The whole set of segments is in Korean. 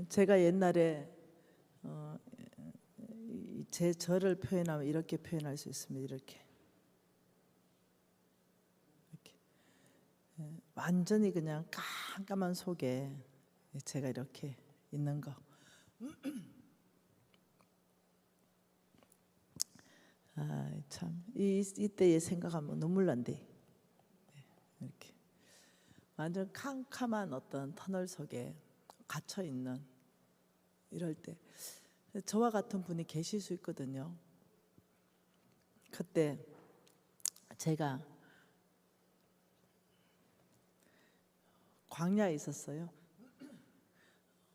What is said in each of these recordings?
제가 옛날에 제 저를 표현하면 이렇게 표현할 수 있습니다. 이렇게 완전히 그냥 깜깜한 속에 제가 이렇게 있는 거. 참 이때에 생각하면 눈물 난대. 이렇게 완전 캄캄한 어떤 터널 속에 갇혀 있는 이럴 때 저와 같은 분이 계실 수 있거든요. 그때 제가 광야에 있었어요.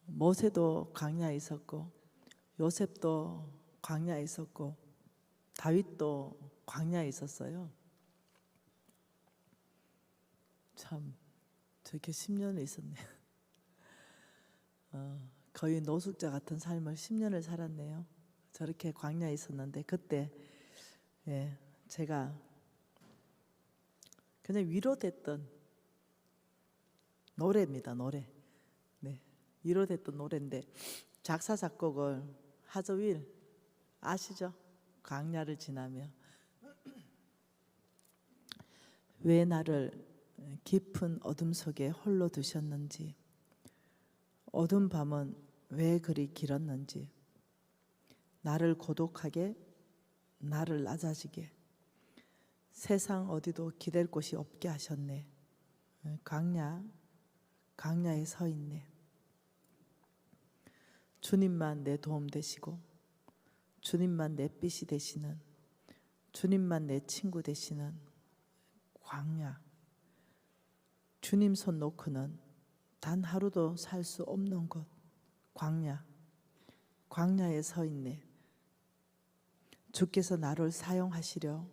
모세도 광야에 있었고 요셉도 광야에 있었고 다윗도 광야에 있었어요. 참 저렇게 10년을 있었네요. 거의 노숙자 같은 삶을 10년을 살았네요. 저렇게 광야에 있었는데 그때 제가 그냥 위로됐던 노래입니다. 노래. 네, 위로됐던 노래인데 작사 작곡을 하저윌 아시죠? 광야를 지나며 왜 나를 깊은 어둠 속에 홀로 두셨는지, 어두운 밤은 왜 그리 길었는지, 나를 고독하게, 나를 낮아지게, 세상 어디도 기댈 곳이 없게 하셨네. 광야에 서 있네. 주님만 내 도움 되시고, 주님만 내 빛이 되시는, 주님만 내 친구 되시는 광야. 주님 손 놓고는 단 하루도 살 수 없는 곳. 광야에 서 있네. 주께서 나를 사용하시려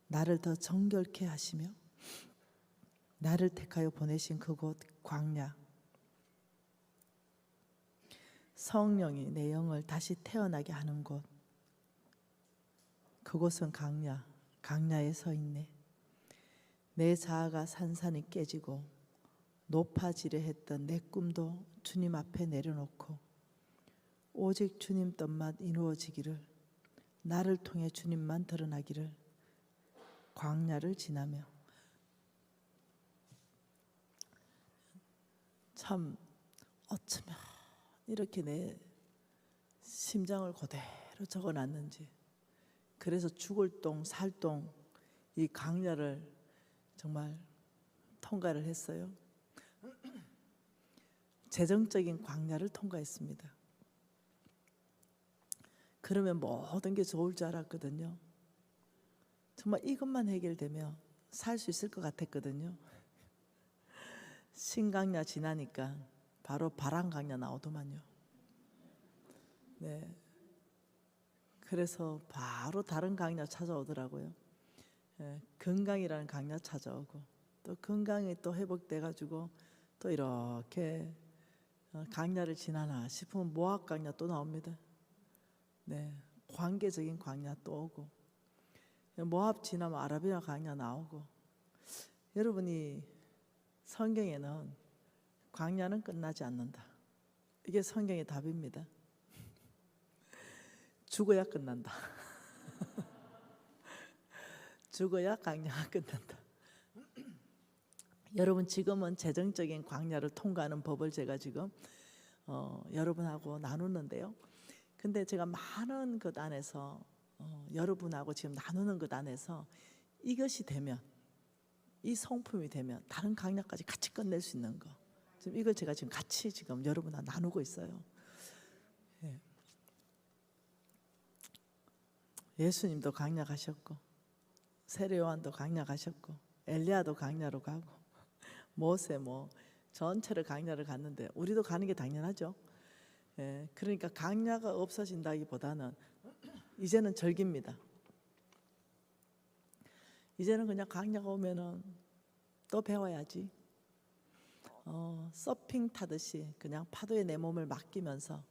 나를 더 정결케 하시며 나를 택하여 보내신 그곳 광야. 성령이 내 영을 다시 태어나게 하는 곳. 그곳은 광야에 서 있네. 내 자아가 산산이 깨지고 높아지려 했던 내 꿈도 주님 앞에 내려놓고 오직 주님 뜻만 이루어지기를, 나를 통해 주님만 드러나기를 광야를 지나며. 참 어쩌면 이렇게 내 심장을 그대로 적어놨는지, 그래서 죽을 똥 살똥 이 광야를 정말 통과를 했어요. 재정적인 광야를 통과했습니다. 그러면 모든 게 좋을 줄 알았거든요. 정말 이것만 해결되면 살 수 있을 것 같았거든요. 신광야 지나니까 바로 바람광야 나오더만요. 네. 그래서 바로 다른 광야 찾아오더라고요. 건강이라는 광야 찾아오고, 또 건강이 또 회복돼 가지고 또 이렇게 광야를 지나나 싶으면 모압 광야 또 나옵니다. 네, 관계적인 광야 또 오고, 모압 지나면 아라비아 광야 나오고. 여러분이 성경에는 광야는 끝나지 않는다. 이게 성경의 답입니다. 죽어야 끝난다. 죽어야 광야가 끝난다. 여러분 지금은 재정적인 광야를 통과하는 법을 제가 지금 여러분하고 나누는데요. 근데 제가 많은 것 안에서 여러분하고 지금 나누는 것 안에서 이것이 되면, 이 성품이 되면 다른 광야까지 같이 끝낼 수 있는 거, 지금 이걸 제가 지금 같이 지금 여러분하고 나누고 있어요. 예수님도 광야 가셨고, 세례 요한도 광야 가셨고, 엘리야도 광야로 가고, 모세 전체를 광야를 갔는데 우리도 가는 게 당연하죠. 그러니까 광야가 없어진다기보다는 이제는 절기입니다. 이제는 그냥 광야가 오면은 또 배워야지. 서핑 타듯이 그냥 파도에 내 몸을 맡기면서,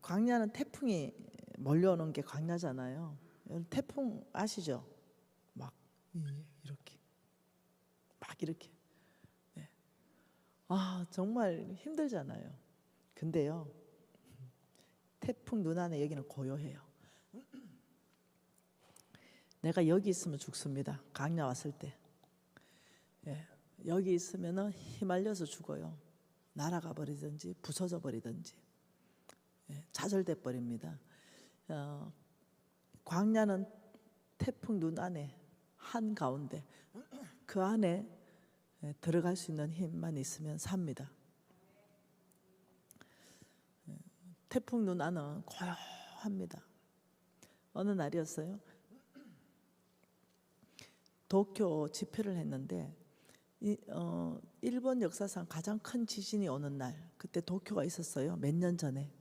광야는 태풍이 몰려오는 게 광야잖아요. 태풍 아시죠? 막 이렇게. 네. 정말 힘들잖아요. 근데요, 태풍 눈 안에 여기는 고요해요. 내가 여기 있으면 죽습니다. 강야 왔을 때. 예, 여기 있으면은 휘말려서 죽어요. 날아가 버리든지 부서져 버리든지, 예, 좌절돼 버립니다. 광야는 태풍 눈 안에 한 가운데, 그 안에 들어갈 수 있는 힘만 있으면 삽니다. 태풍 눈 안은 고요합니다. 어느 날이었어요. 도쿄 집회를 했는데 일본 역사상 가장 큰 지진이 오는 날, 그때 도쿄가 있었어요. 몇 년 전에,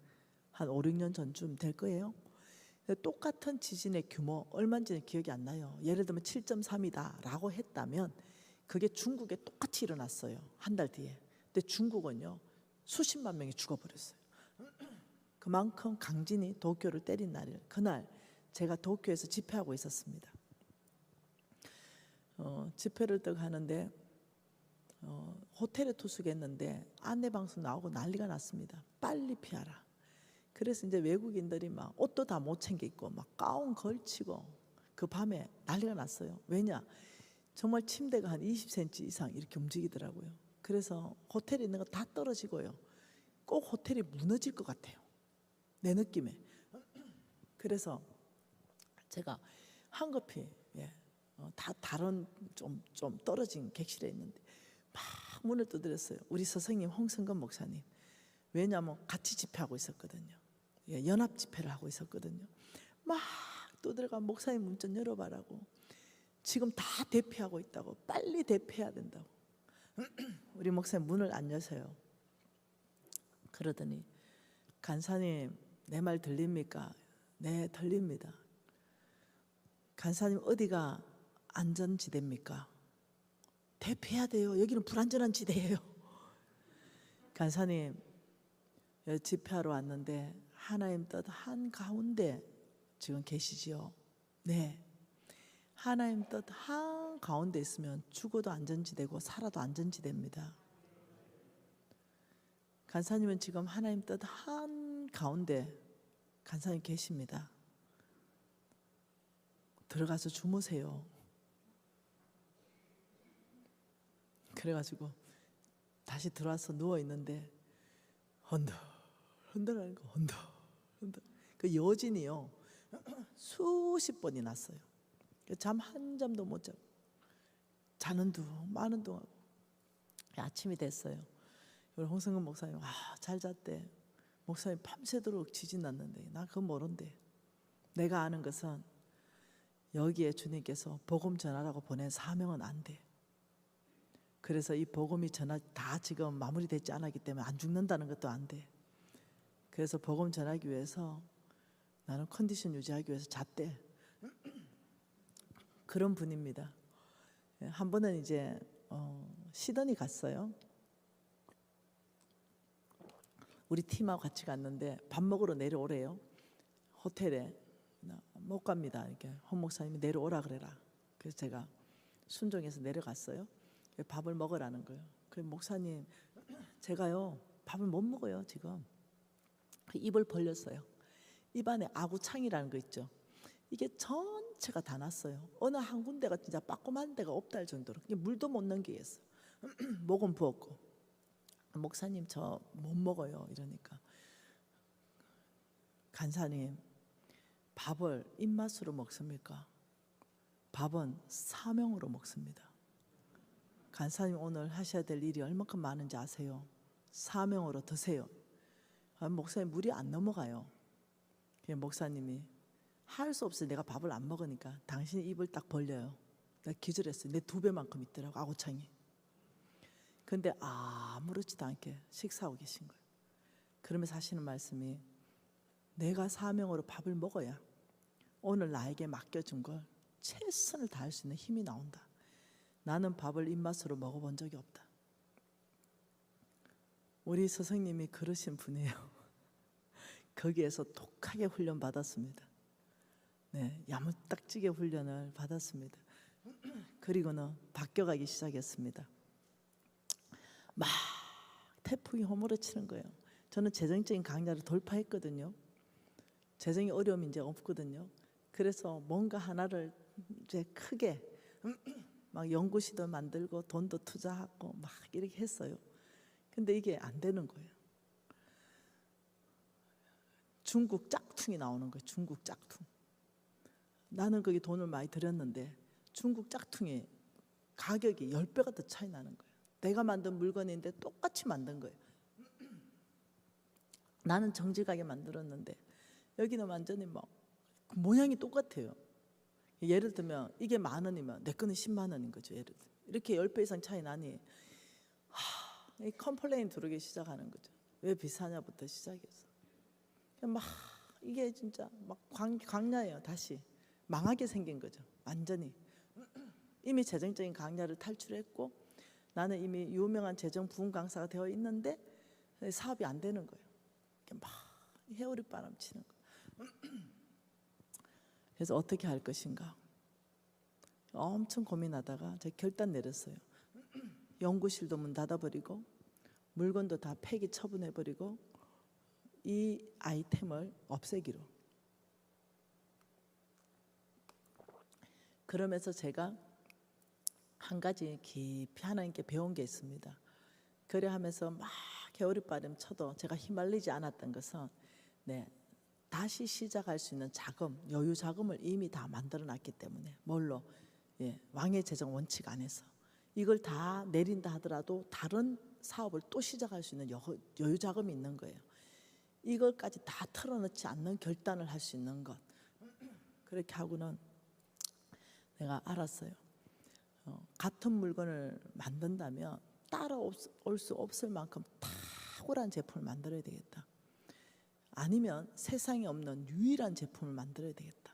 한 5, 6년 전쯤 될 거예요. 똑같은 지진의 규모 얼마인지는 기억이 안 나요. 예를 들면 7.3이다 라고 했다면 그게 중국에 똑같이 일어났어요. 한 달 뒤에. 근데 중국은요, 수십만 명이 죽어버렸어요. 그만큼 강진이 도쿄를 때린 날이에요. 그날 제가 도쿄에서 집회하고 있었습니다. 집회를 딱 하는데 호텔에 투숙했는데 안내방송 나오고 난리가 났습니다. 빨리 피하라. 그래서 이제 외국인들이 막 옷도 다 못 챙겨 입고 막 가운 걸치고 그 밤에 난리가 났어요. 왜냐? 정말 침대가 한 20cm 이상 이렇게 움직이더라고요. 그래서 호텔에 있는 거 다 떨어지고요. 꼭 호텔이 무너질 것 같아요. 내 느낌에. 그래서 제가 한급히 다 다른 좀 떨어진 객실에 있는데 막 문을 두드렸어요. 우리 스승님 홍성근 목사님. 왜냐하면 같이 집회하고 있었거든요. 연합 집회를 하고 있었거든요. 막 두드려가 목사님 문 좀 열어봐라고. 지금 다 대피하고 있다고. 빨리 대피해야 된다고. 우리 목사님 문을 안 여세요. 그러더니 간사님 내 말 들립니까? 네, 들립니다. 간사님 어디가 안전지대입니까? 대피해야 돼요. 여기는 불안전한 지대예요. 간사님 집회하러 왔는데 하나님 뜻 한가운데 지금 계시지요? 네. 하나님 뜻 한가운데 있으면 죽어도 안전지대고 살아도 안전지대입니다. 간사님은 지금 하나님 뜻 한가운데 간사님 계십니다. 들어가서 주무세요. 그래가지고 다시 들어와서 누워있는데 흔들하는 거, 흔들. 그 여진이요 수십 번이 났어요. 잠 한 잠도 못 자고 자는 둥 마는 둥 하고 아침이 됐어요. 우리 홍성근 목사님 잘 잤대. 목사님 밤새도록 지진 났는데 나 그거 모른대. 내가 아는 것은 여기에 주님께서 복음 전하라고 보낸 사명은 안 돼. 그래서 이 복음이 다 지금 마무리되지 않았기 때문에 안 죽는다는 것도 안 돼. 그래서 복음 전하기 위해서 나는 컨디션 유지하기 위해서 잤대. 그런 분입니다. 한 번은 이제 시드니 갔어요. 우리 팀하고 같이 갔는데 밥 먹으러 내려오래요. 호텔에. 못 갑니다. 이렇게 홍 목사님이 내려오라 그래라. 그래서 제가 순종해서 내려갔어요. 밥을 먹으라는 거예요. 그래서 목사님 제가요 밥을 못 먹어요 지금. 입을 벌렸어요. 입안에 아구창이라는 거 있죠. 이게 전체가 다 났어요. 어느 한 군데가 진짜 빠꼼한 데가 없다 할 정도로 물도 못 넘기겠어요. 목은 부었고 목사님 저 못 먹어요 이러니까 간사님 밥을 입맛으로 먹습니까? 밥은 사명으로 먹습니다. 간사님 오늘 하셔야 될 일이 얼마큼 많은지 아세요? 사명으로 드세요. 목사님 물이 안 넘어가요. 목사님이 할 수 없어요. 내가 밥을 안 먹으니까 당신 입을 딱 벌려요. 내가 기절했어요. 내 2배만큼 있더라고 아구창이. 근데 아무렇지도 않게 식사하고 계신 거예요. 그러면서 하시는 말씀이 내가 사명으로 밥을 먹어야 오늘 나에게 맡겨준 걸 최선을 다할 수 있는 힘이 나온다. 나는 밥을 입맛으로 먹어본 적이 없다. 우리 스승님이 그러신 분이에요. 거기에서 독하게 훈련 받았습니다. 네, 야무딱지게 훈련을 받았습니다. 그리고는 바뀌어가기 시작했습니다. 막 태풍이 휘몰아치는 거예요. 저는 재정적인 강약을 돌파했거든요. 재정이 어려움이 이제 없거든요. 그래서 뭔가 하나를 이제 크게 막 연구실도 만들고 돈도 투자하고 막 이렇게 했어요. 근데 이게 안 되는 거예요. 중국 짝퉁이 나오는 거예요. 중국 짝퉁. 나는 거기 돈을 많이 들였는데 중국 짝퉁이 가격이 10배가 더 차이 나는 거예요. 내가 만든 물건인데 똑같이 만든 거예요. 나는 정직하게 만들었는데 여기는 완전히 뭐 모양이 똑같아요. 예를 들면 이게 10,000원이면 내 거는 10만 원인 거죠. 예를 들면 이렇게 10배 이상 차이 나니 이 컴플레인 들어오기 시작하는 거죠. 왜 비싸냐부터 시작해서 막 이게 진짜 막 광야예요. 다시 망하게 생긴 거죠. 완전히 이미 재정적인 강야를 탈출했고 나는 이미 유명한 재정 부흥 강사가 되어 있는데 사업이 안 되는 거예요. 막 회오리 바람 치는 거예요. 그래서 어떻게 할 것인가 엄청 고민하다가 제가 결단 내렸어요. 연구실도 문 닫아버리고 물건도 다 폐기 처분해버리고 이 아이템을 없애기로. 그러면서 제가 한 가지 깊이 하나님께 배운 게 있습니다. 그래 하면서 막 겨울이바람 쳐도 제가 휘말리지 않았던 것은 다시 시작할 수 있는 자금, 여유 자금을 이미 다 만들어 놨기 때문에 뭘로? 왕의 재정 원칙 안에서 이걸 다 내린다 하더라도 다른 사업을 또 시작할 수 있는 여유 자금이 있는 거예요. 이걸까지 다 털어넣지 않는 결단을 할 수 있는 것. 그렇게 하고는 내가 알았어요. 같은 물건을 만든다면 따라올 수 없을 만큼 탁월한 제품을 만들어야 되겠다. 아니면 세상에 없는 유일한 제품을 만들어야 되겠다.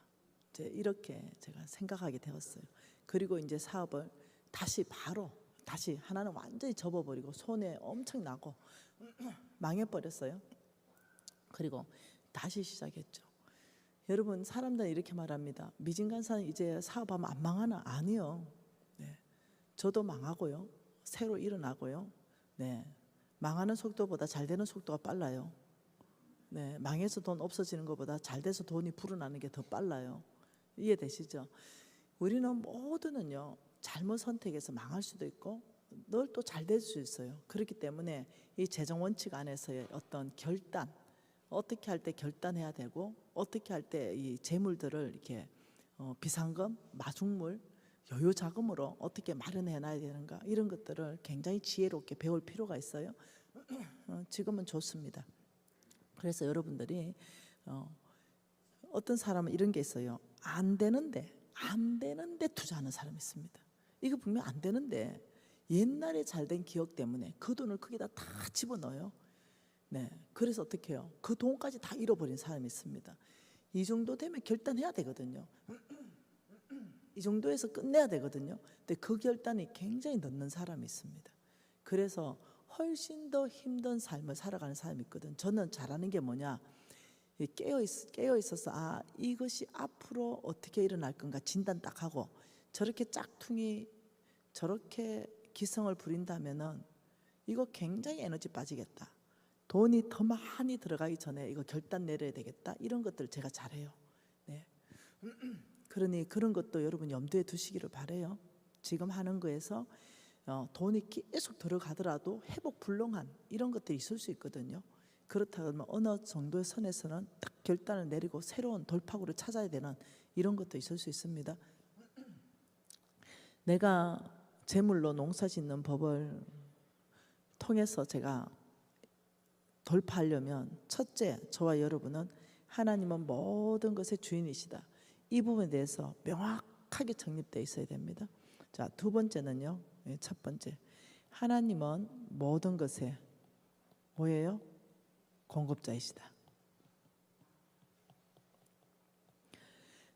이제 이렇게 제가 생각하게 되었어요. 그리고 이제 사업을 다시 하나는 완전히 접어버리고 손해 엄청 나고 망해버렸어요. 그리고 다시 시작했죠. 여러분 사람들은 이렇게 말합니다. 미진간사는 이제 사업하면 안 망하나? 아니요. 저도 망하고요. 새로 일어나고요. 망하는 속도보다 잘 되는 속도가 빨라요. 망해서 돈 없어지는 것보다 잘 돼서 돈이 불어나는 게 더 빨라요. 이해되시죠? 우리는 모두는요 잘못 선택해서 망할 수도 있고 늘 또 잘 될 수 있어요. 그렇기 때문에 이 재정 원칙 안에서의 어떤 결단, 어떻게 할 때 결단해야 되고 어떻게 할 때 이 재물들을 이렇게 비상금, 마중물, 여유 자금으로 어떻게 마련해 놔야 되는가 이런 것들을 굉장히 지혜롭게 배울 필요가 있어요. 지금은 좋습니다. 그래서 여러분들이 어떤 사람은 이런 게 있어요. 안 되는데 투자하는 사람이 있습니다. 이거 분명 안 되는데 옛날에 잘된 기억 때문에 그 돈을 거기다 다 집어넣어요. 그래서 어떻게 해요? 그 돈까지 다 잃어버린 사람이 있습니다. 이 정도 되면 결단해야 되거든요. 이 정도에서 끝내야 되거든요. 근데 그 결단이 굉장히 늦는 사람이 있습니다. 그래서 훨씬 더 힘든 삶을 살아가는 사람이 있거든. 저는 잘하는 게 뭐냐? 깨어 있어서 이것이 앞으로 어떻게 일어날 건가 진단 딱 하고 저렇게 짝퉁이 저렇게 기성을 부린다면은 이거 굉장히 에너지 빠지겠다. 돈이 더 많이 들어가기 전에 이거 결단 내려야 되겠다. 이런 것들 제가 잘해요. 그러니 그런 것도 여러분 염두에 두시기를 바래요. 지금 하는 거에서 돈이 계속 들어가더라도 회복 불능한 이런 것들이 있을 수 있거든요. 그렇다면 어느 정도의 선에서는 딱 결단을 내리고 새로운 돌파구를 찾아야 되는 이런 것도 있을 수 있습니다. 내가 재물로 농사 짓는 법을 통해서 제가 돌파하려면 첫째, 저와 여러분은 하나님은 모든 것의 주인이시다. 이 부분에 대해서 명확하게 정립되어 있어야 됩니다. 자, 두 번째는요. 첫 번째, 하나님은 모든 것의 뭐예요? 공급자이시다.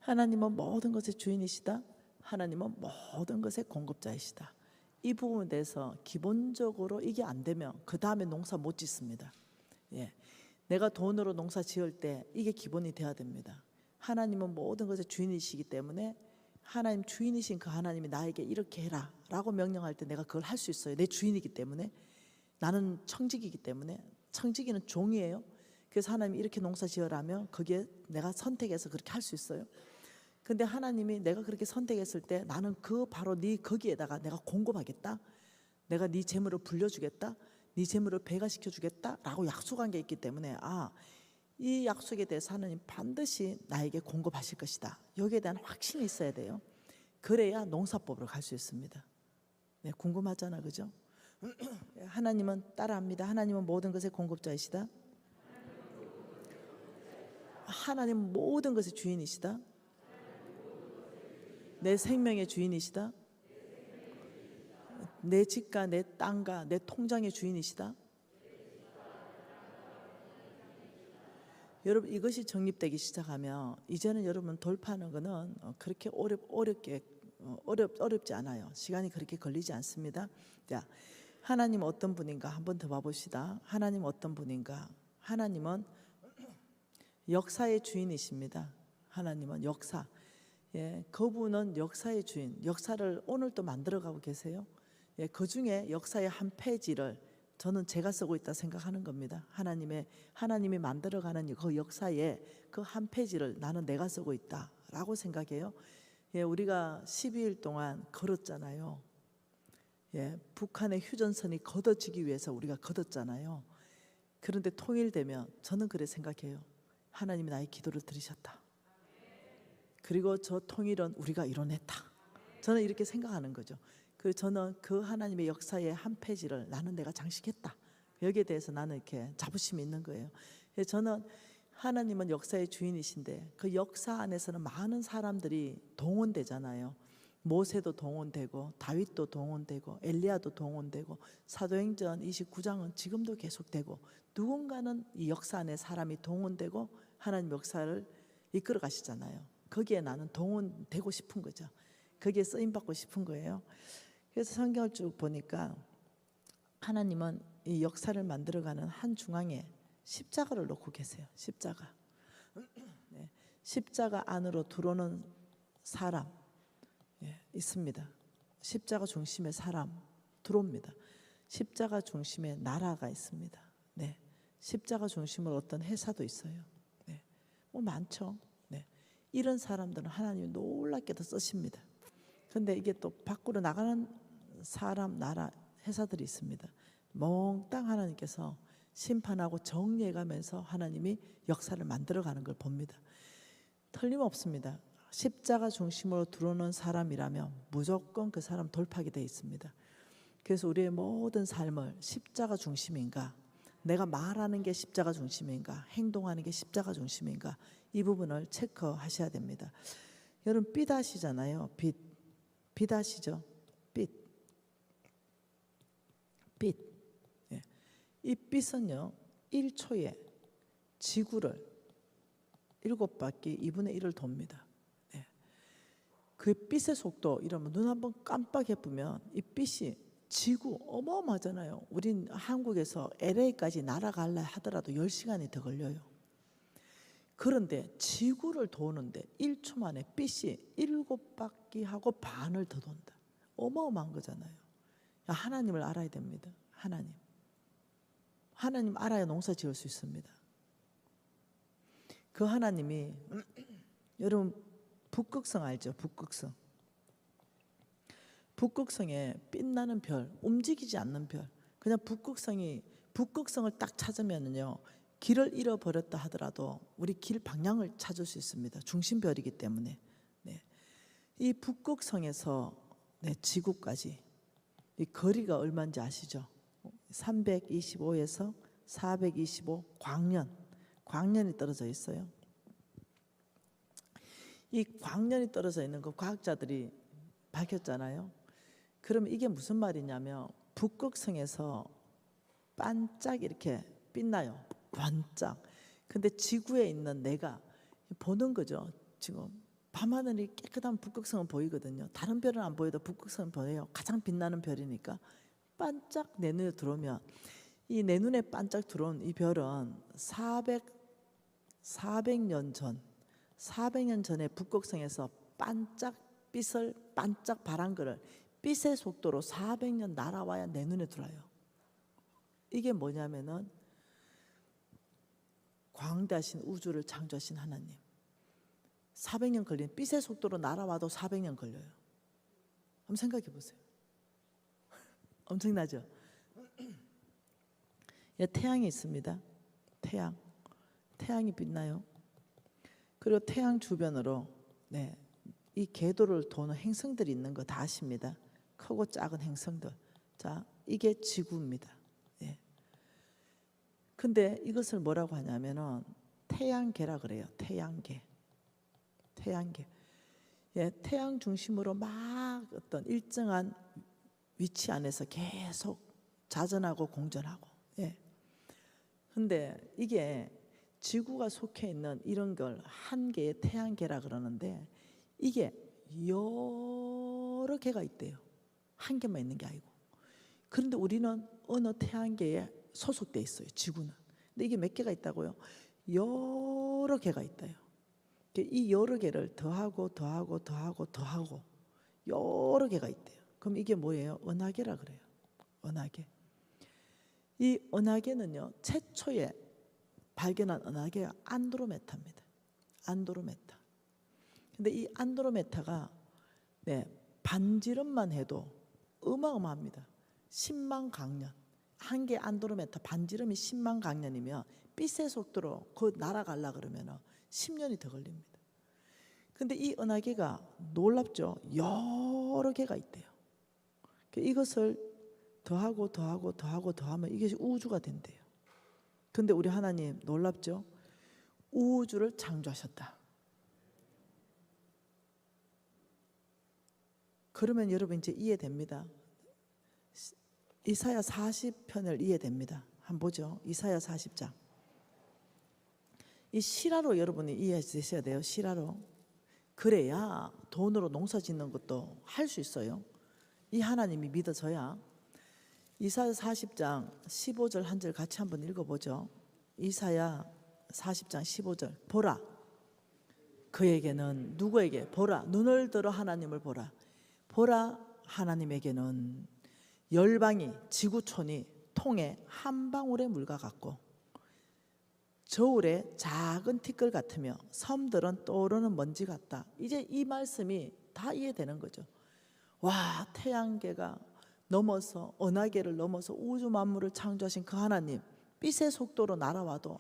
하나님은 모든 것의 주인이시다. 하나님은 모든 것의 공급자이시다. 이 부분에 대해서 기본적으로 이게 안 되면 그 다음에 농사 못 짓습니다. 내가 돈으로 농사 지을 때 이게 기본이 돼야 됩니다. 하나님은 모든 것의 주인이시기 때문에 하나님 주인이신 그 하나님이 나에게 이렇게 해라 라고 명령할 때 내가 그걸 할 수 있어요. 내 주인이기 때문에 나는 청직이기 때문에 청지기는 종이에요. 그래서 하나님이 이렇게 농사 지으라면 거기에 내가 선택해서 그렇게 할 수 있어요. 근데 하나님이 내가 그렇게 선택했을 때 나는 그 바로 네 거기에다가 내가 공급하겠다. 내가 네 재물을 불려주겠다. 네 재물을 배가시켜 주겠다라고 약속한 게 있기 때문에 이 약속에 대해서 하나님 반드시 나에게 공급하실 것이다. 여기에 대한 확신이 있어야 돼요. 그래야 농사법으로 갈 수 있습니다. 네, 궁금하잖아, 그죠? 하나님은 따라합니다. 하나님은 모든 것의 공급자이시다. 하나님은 모든 것의 주인이시다. 내 생명의 주인이시다. 내 집과 내 땅과 내 통장의 주인이시다. 여러분 이것이 정립되기 시작하면 이제는 여러분 돌파하는 것은 그렇게 어렵지 않아요. 시간이 그렇게 걸리지 않습니다. 자, 하나님 어떤 분인가 한번 더 봐봅시다. 하나님 어떤 분인가? 하나님은 역사의 주인이십니다. 하나님은 역사. 예, 그분은 역사의 주인. 역사를 오늘 또 만들어가고 계세요. 예, 그 중에 역사의 한 페이지를 저는 제가 쓰고 있다 생각하는 겁니다. 하나님이 만들어가는 그 역사의 그 한 페이지를 나는 내가 쓰고 있다라고 생각해요. 예, 우리가 12일 동안 걸었잖아요. 예, 북한의 휴전선이 걷어지기 위해서 우리가 걷었잖아요. 그런데 통일되면 저는 그래 생각해요. 하나님이 나의 기도를 들으셨다. 그리고 저 통일은 우리가 이뤄냈다. 저는 이렇게 생각하는 거죠. 그래서 저는 그 하나님의 역사의 한 페이지를 나는 내가 장식했다. 여기에 대해서 나는 이렇게 자부심이 있는 거예요. 그래서 저는 하나님은 역사의 주인이신데 그 역사 안에서는 많은 사람들이 동원되잖아요. 모세도 동원되고 다윗도 동원되고 엘리야도 동원되고 사도행전 29장은 지금도 계속되고 누군가는 이 역사 안에 사람이 동원되고 하나님 역사를 이끌어 가시잖아요. 거기에 나는 동원되고 싶은 거죠. 거기에 쓰임받고 싶은 거예요. 그래서 성경을 쭉 보니까 하나님은 이 역사를 만들어가는 한 중앙에 십자가를 놓고 계세요. 십자가. 네. 십자가 안으로 들어오는 사람 있습니다. 십자가 중심의 사람 들어옵니다. 십자가 중심의 나라가 있습니다. 네. 십자가 중심으로 어떤 회사도 있어요. 네. 뭐 많죠. 네. 이런 사람들은 하나님이 놀랍게도 쓰십니다. 그런데 이게 또 밖으로 나가는 사람, 나라, 회사들이 있습니다. 몽땅 하나님께서 심판하고 정리해가면서 하나님이 역사를 만들어가는 걸 봅니다. 틀림없습니다. 십자가 중심으로 들어오는 사람이라면 무조건 그 사람 돌파하게 되어 있습니다. 그래서 우리의 모든 삶을 십자가 중심인가, 내가 말하는 게 십자가 중심인가, 행동하는 게 십자가 중심인가, 이 부분을 체크하셔야 됩니다. 여러분 빚 아시잖아요. 빚 아시죠? 빚. 예. 이 빚은요 1초에 지구를 7바퀴 2분의 1을 돕니다. 예. 그 빚의 속도 이러면 눈 한번 깜빡해보면 이 빚이 지구 어마어마하잖아요. 우린 한국에서 LA까지 날아갈라 하더라도 10시간이 더 걸려요. 그런데 지구를 도는데 1초 만에 빚이 7바퀴 하고 반을 더 돈다. 어마어마한 거잖아요. 하나님을 알아야 됩니다. 하나님 알아야 농사 지을 수 있습니다. 그 하나님이 여러분 북극성 알죠? 북극성에 빛나는 별, 움직이지 않는 별. 그냥 북극성을 딱 찾으면요 길을 잃어버렸다 하더라도 우리 길 방향을 찾을 수 있습니다. 중심별이기 때문에. 네. 이 북극성에서 지구까지 이 거리가 얼마인지 아시죠? 325에서 425 광년이 떨어져 있어요. 이 광년이 떨어져 있는 거 과학자들이 밝혔잖아요. 그러면 이게 무슨 말이냐면 북극성에서 반짝 이렇게 빛나요. 반짝. 근데 지구에 있는 내가 보는 거죠. 지금 밤하늘이 깨끗한 북극성은 보이거든요. 다른 별은 안 보여도 북극성은 보여요. 가장 빛나는 별이니까 반짝 내 눈에 들어오면 이 내 눈에 반짝 들어온 이 별은 400년 전에 북극성에서 빛을 반짝 바란 거를 빛의 속도로 400년 날아와야 내 눈에 들어요. 이게 뭐냐면은 광대하신 우주를 창조하신 하나님, 400년 걸린 빛의 속도로 날아와도 400년 걸려요. 한번 생각해 보세요. 엄청나죠? 태양이 있습니다. 태양이 빛나요. 그리고 태양 주변으로 이 궤도를 도는 행성들이 있는 거 다 아십니다. 크고 작은 행성들. 자, 이게 지구입니다. 근데 이것을 뭐라고 하냐면은 태양계라 그래요. 태양계. 태양 중심으로 막 어떤 일정한 위치 안에서 계속 자전하고 공전하고. 근데 이게 지구가 속해 있는 이런 걸 한 개의 태양계라 그러는데 이게 여러 개가 있대요. 한 개만 있는 게 아니고. 그런데 우리는 어느 태양계에 소속돼 있어요. 지구는. 근데 이게 몇 개가 있다고요? 여러 개가 있다요. 이 여러 개를 더하고 여러 개가 있대요. 그럼 이게 뭐예요? 은하계라 그래요. 은하계. 이 은하계는요, 최초에 발견한 은하계가 안드로메다입니다. 안드로메다. 근데 이 안드로메다가 반지름만 해도 어마어마합니다. 10만 강년. 한 개 안드로메다 반지름이 10만 강년이면 빛의 속도로 그 날아가려 그러면 10년이 더 걸립니다. 근데 이 은하계가 놀랍죠. 여러 개가 있대요. 이것을 더하면 이게 우주가 된대요. 근데 우리 하나님 놀랍죠. 우주를 창조하셨다. 그러면 여러분 이제 이해됩니다. 이사야 40편을 이해됩니다. 한번 보죠. 이사야 40장. 이 실화로 여러분이 이해하셔야 돼요. 실화로. 그래야 돈으로 농사 짓는 것도 할 수 있어요. 이 하나님이 믿어져야. 이사야 40장 15절 한 절 같이 한번 읽어보죠. 이사야 40장 15절. 보라. 그에게는 누구에게? 보라. 눈을 들어 하나님을 보라. 보라. 하나님에게는 열방이 지구촌이 통에 한 방울의 물과 같고 저울에 작은 티끌 같으며 섬들은 떠오르는 먼지 같다. 이제 이 말씀이 다 이해되는 거죠. 와, 태양계가 넘어서 은하계를 넘어서 우주 만물을 창조하신 그 하나님, 빛의 속도로 날아와도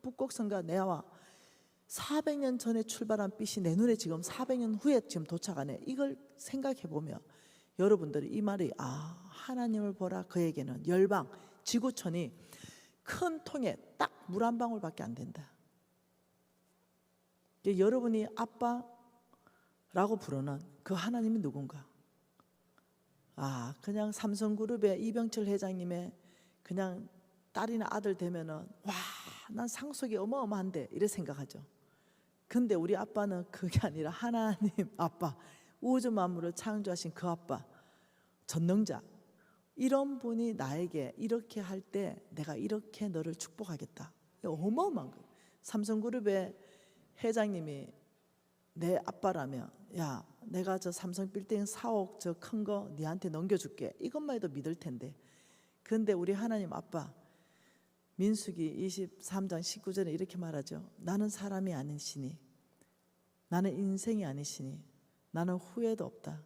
북극성과 내와 400년 전에 출발한 빛이 내 눈에 지금 400년 후에 지금 도착하네. 이걸 생각해 보면 여러분들이 이 말이 하나님을 보라. 그에게는 열방 지구촌이 큰 통에 딱 물 한 방울밖에 안 된다. 여러분이 아빠라고 부르는 그 하나님이 누군가? 그냥 삼성그룹의 이병철 회장님의 그냥 딸이나 아들 되면은 와, 난 상속이 어마어마한데 이래 생각하죠. 근데 우리 아빠는 그게 아니라 하나님 아빠, 우주 만물을 창조하신 그 아빠, 전능자. 이런 분이 나에게 이렇게 할 때 내가 이렇게 너를 축복하겠다. 어마어마한 거예요. 삼성그룹의 회장님이 내 아빠라면 야, 내가 저 삼성 빌딩 4억 저 큰 거 네한테 넘겨줄게. 이것만 해도 믿을 텐데. 근데 우리 하나님 아빠 민수기 23장 19절에 이렇게 말하죠. 나는 사람이 아니시니 나는 인생이 아니시니 나는 후회도 없다.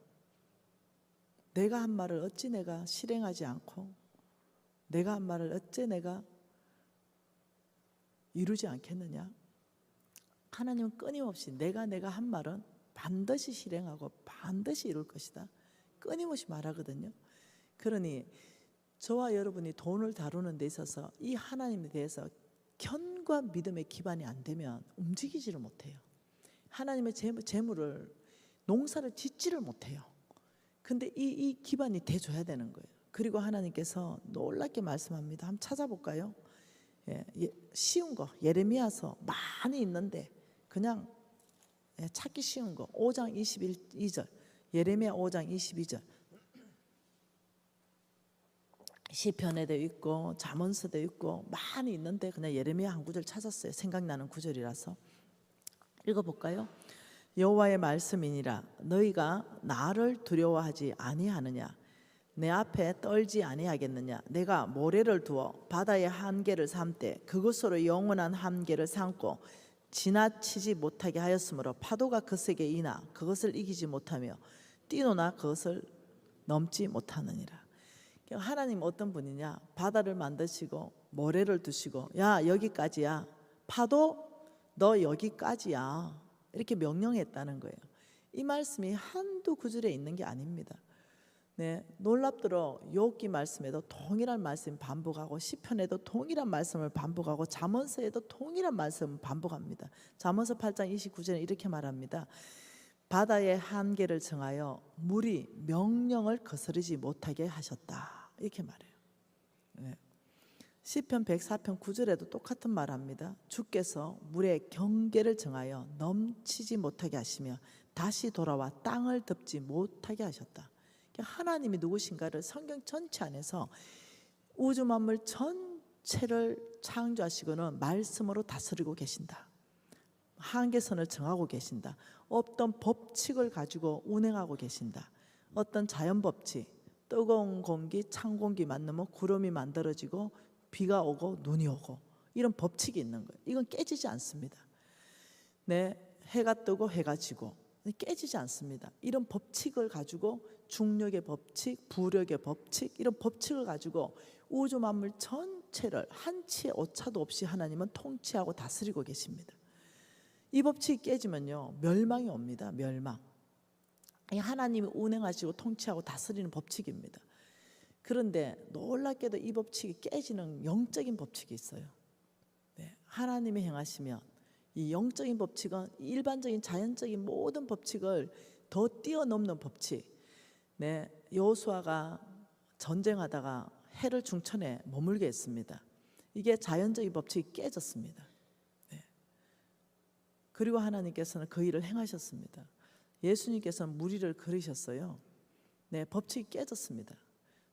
내가 한 말을 어찌 내가 실행하지 않고 내가 한 말을 어찌 내가 이루지 않겠느냐. 하나님은 끊임없이 내가 한 말은 반드시 실행하고 반드시 이룰 것이다. 끊임없이 말하거든요. 그러니 저와 여러분이 돈을 다루는 데 있어서 이 하나님에 대해서 견고한 믿음의 기반이 안 되면 움직이지를 못해요. 하나님의 재물을 농사를 짓지를 못해요. 근데 이 기반이 돼줘야 되는 거예요. 그리고 하나님께서 놀랍게 말씀합니다. 한번 찾아볼까요? 쉬운 거 예레미야서 많이 있는데 그냥 찾기 쉬운 거 5장 22절 예레미야 5장 22절 시편에도 있고 잠언서도 있고 많이 있는데 그냥 예레미야 한 구절 찾았어요. 생각나는 구절이라서 읽어볼까요? 여호와의 말씀이니라. 너희가 나를 두려워하지 아니하느냐? 내 앞에 떨지 아니하겠느냐. 내가 모래를 두어 바다의 한계를 삼되 그것으로 영원한 한계를 삼고 지나치지 못하게 하였으므로 파도가 그세게 이나 그것을 이기지 못하며 뛰노나 그것을 넘지 못하느니라. 하나님 어떤 분이냐? 바다를 만드시고 모래를 두시고 야 여기까지야. 파도 너 여기까지야. 이렇게 명령했다는 거예요. 이 말씀이 한두 구절에 있는 게 아닙니다. 네, 놀랍도록 욥기 말씀에도 동일한 말씀 반복하고 시편에도 동일한 말씀을 반복하고 잠언서에도 동일한 말씀을 반복합니다. 잠언서 8장 29절에 이렇게 말합니다. 바다의 한계를 정하여 물이 명령을 거스르지 못하게 하셨다. 이렇게 말해요. 네. 시편 104편 9절에도 똑같은 말합니다. 주께서 물의 경계를 정하여 넘치지 못하게 하시며 다시 돌아와 땅을 덮지 못하게 하셨다. 하나님이 누구신가를 성경 전체 안에서 우주 만물 전체를 창조하시고는 말씀으로 다스리고 계신다. 한계선을 정하고 계신다. 어떤 법칙을 가지고 운행하고 계신다. 어떤 자연 법칙, 뜨거운 공기, 찬 공기 만나면 구름이 만들어지고 비가 오고 눈이 오고 이런 법칙이 있는 거예요. 이건 깨지지 않습니다. 네, 해가 뜨고 해가 지고 깨지지 않습니다. 이런 법칙을 가지고 중력의 법칙, 부력의 법칙 이런 법칙을 가지고 우주 만물 전체를 한치의 오차도 없이 하나님은 통치하고 다스리고 계십니다. 이 법칙이 깨지면요 멸망이 옵니다. 멸망. 하나님이 운행하시고 통치하고 다스리는 법칙입니다. 그런데 놀랍게도 이 법칙이 깨지는 영적인 법칙이 있어요. 네, 하나님이 행하시면 이 영적인 법칙은 일반적인 자연적인 모든 법칙을 더 뛰어넘는 법칙. 네, 여호수아가 전쟁하다가 해를 중천에 머물게 했습니다. 이게 자연적인 법칙이 깨졌습니다. 네. 그리고 하나님께서는 그 일을 행하셨습니다. 예수님께서는 물 위를 걸으셨어요. 네, 법칙이 깨졌습니다.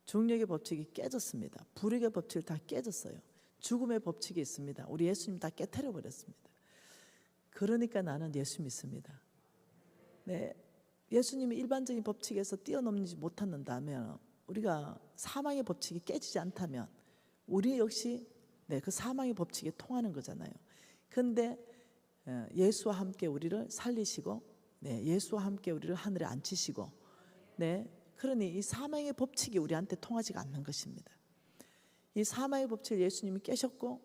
중력의 법칙이 깨졌습니다. 불의의 법칙이 다 깨졌어요. 죽음의 법칙이 있습니다. 우리 예수님 다 깨트려 버렸습니다. 그러니까 나는 예수 믿습니다. 네, 예수님이 일반적인 법칙에서 뛰어넘지 못한다면 우리가 사망의 법칙이 깨지지 않다면 우리 역시 네, 그 사망의 법칙에 통하는 거잖아요. 그런데 예수와 함께 우리를 살리시고 네, 예수와 함께 우리를 하늘에 앉히시고 네, 그러니 이 사망의 법칙이 우리한테 통하지가 않는 것입니다. 이 사망의 법칙을 예수님이 깨셨고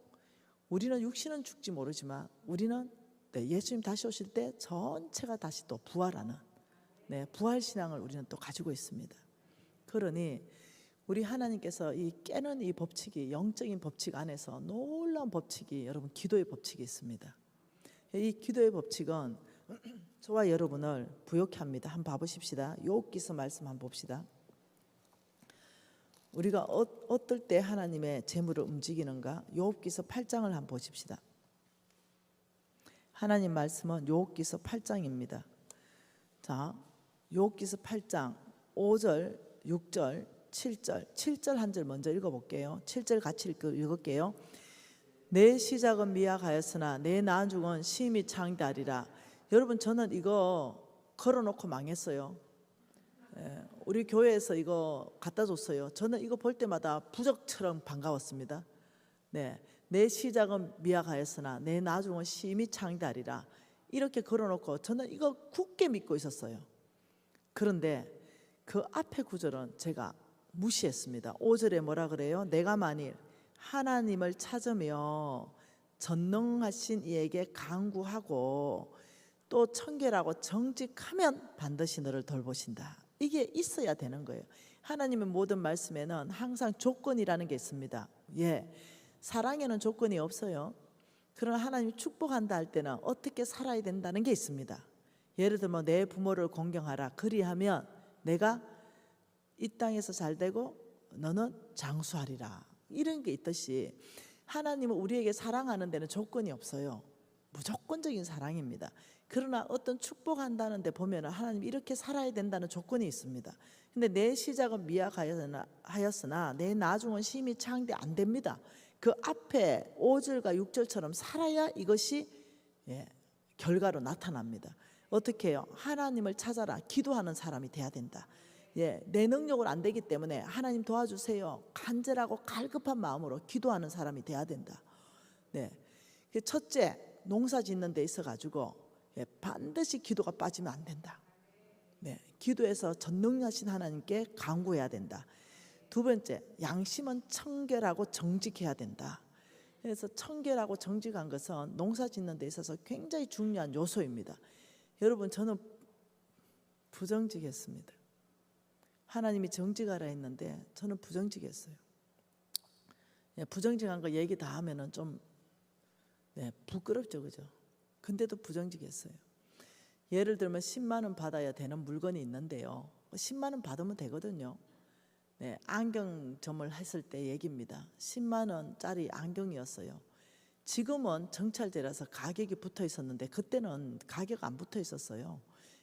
우리는 육신은 죽지 모르지만 우리는 네, 예수님 다시 오실 때 전체가 다시 또 부활하는 네, 부활신앙을 우리는 또 가지고 있습니다. 그러니 우리 하나님께서 이 깨는 이 법칙이 영적인 법칙 안에서 놀라운 법칙이 여러분 기도의 법칙이 있습니다. 이 기도의 법칙은 저와 여러분을 부욕케 합니다. 한번 봐보십시다. 욥기서 말씀 한번 봅시다. 우리가 어떨 때 하나님의 재물을 움직이는가? 욥기서 8장을 한번 보십시다. 하나님 말씀은 욥기서 8장입니다. 자, 욥기서 8장 5절, 6절, 7절, 7절 한 절 먼저 읽어볼게요. 7절 같이 읽을게요. 내 시작은 미약하였으나 내 나중은 심히 창대하리라. 여러분 저는 이거 걸어놓고 망했어요. 우리 교회에서 이거 갖다 줬어요. 저는 이거 볼 때마다 부적처럼 반가웠습니다. 네, 내 시작은 미약하였으나 내 나중은 심히 창대하리라. 이렇게 걸어놓고 저는 이거 굳게 믿고 있었어요. 그런데 그 앞에 구절은 제가 무시했습니다. 5절에 뭐라 그래요? 내가 만일 하나님을 찾으며 전능하신 이에게 간구하고 또 청결하고 정직하면 반드시 너를 돌보신다. 이게 있어야 되는 거예요. 하나님의 모든 말씀에는 항상 조건이라는 게 있습니다. 예, 사랑에는 조건이 없어요. 그러나 하나님이 축복한다 할 때는 어떻게 살아야 된다는 게 있습니다. 예를 들면 내 부모를 공경하라. 그리하면 내가 이 땅에서 잘 되고 너는 장수하리라. 이런 게 있듯이 하나님은 우리에게 사랑하는 데는 조건이 없어요. 무조건적인 사랑입니다. 그러나 어떤 축복한다는 데 보면 하나님 이렇게 살아야 된다는 조건이 있습니다. 근데 내 시작은 미약하였으나 내 나중은 심히 창대 안 됩니다. 그 앞에 5절과 6절처럼 살아야 이것이 결과로 나타납니다. 어떻게 해요? 하나님을 찾아라. 기도하는 사람이 돼야 된다. 내 능력으로 안 되기 때문에 하나님 도와주세요. 간절하고 갈급한 마음으로 기도하는 사람이 돼야 된다. 첫째, 농사 짓는 데 있어 가지고 반드시 기도가 빠지면 안 된다. 기도에서 전능하신 하나님께 간구해야 된다. 두 번째, 양심은 청결하고 정직해야 된다. 그래서 청결하고 정직한 것은 농사 짓는 데 있어서 굉장히 중요한 요소입니다. 여러분, 저는 부정직했습니다. 하나님이 정직하라 했는데 저는 부정직했어요. 부정직한 거 얘기 다 하면은 좀 부끄럽죠, 그죠? 근데도 부정직했어요. 예를 들면 10만 원 받아야 되는 물건이 있는데요. 10만 원 받으면 되거든요. 안경점을 했을 때 얘기입니다. 10만 원짜리 안경이었어요. 지금은 정찰제라서 가격이 붙어 있었는데 그때는 가격 안 붙어 있었어요.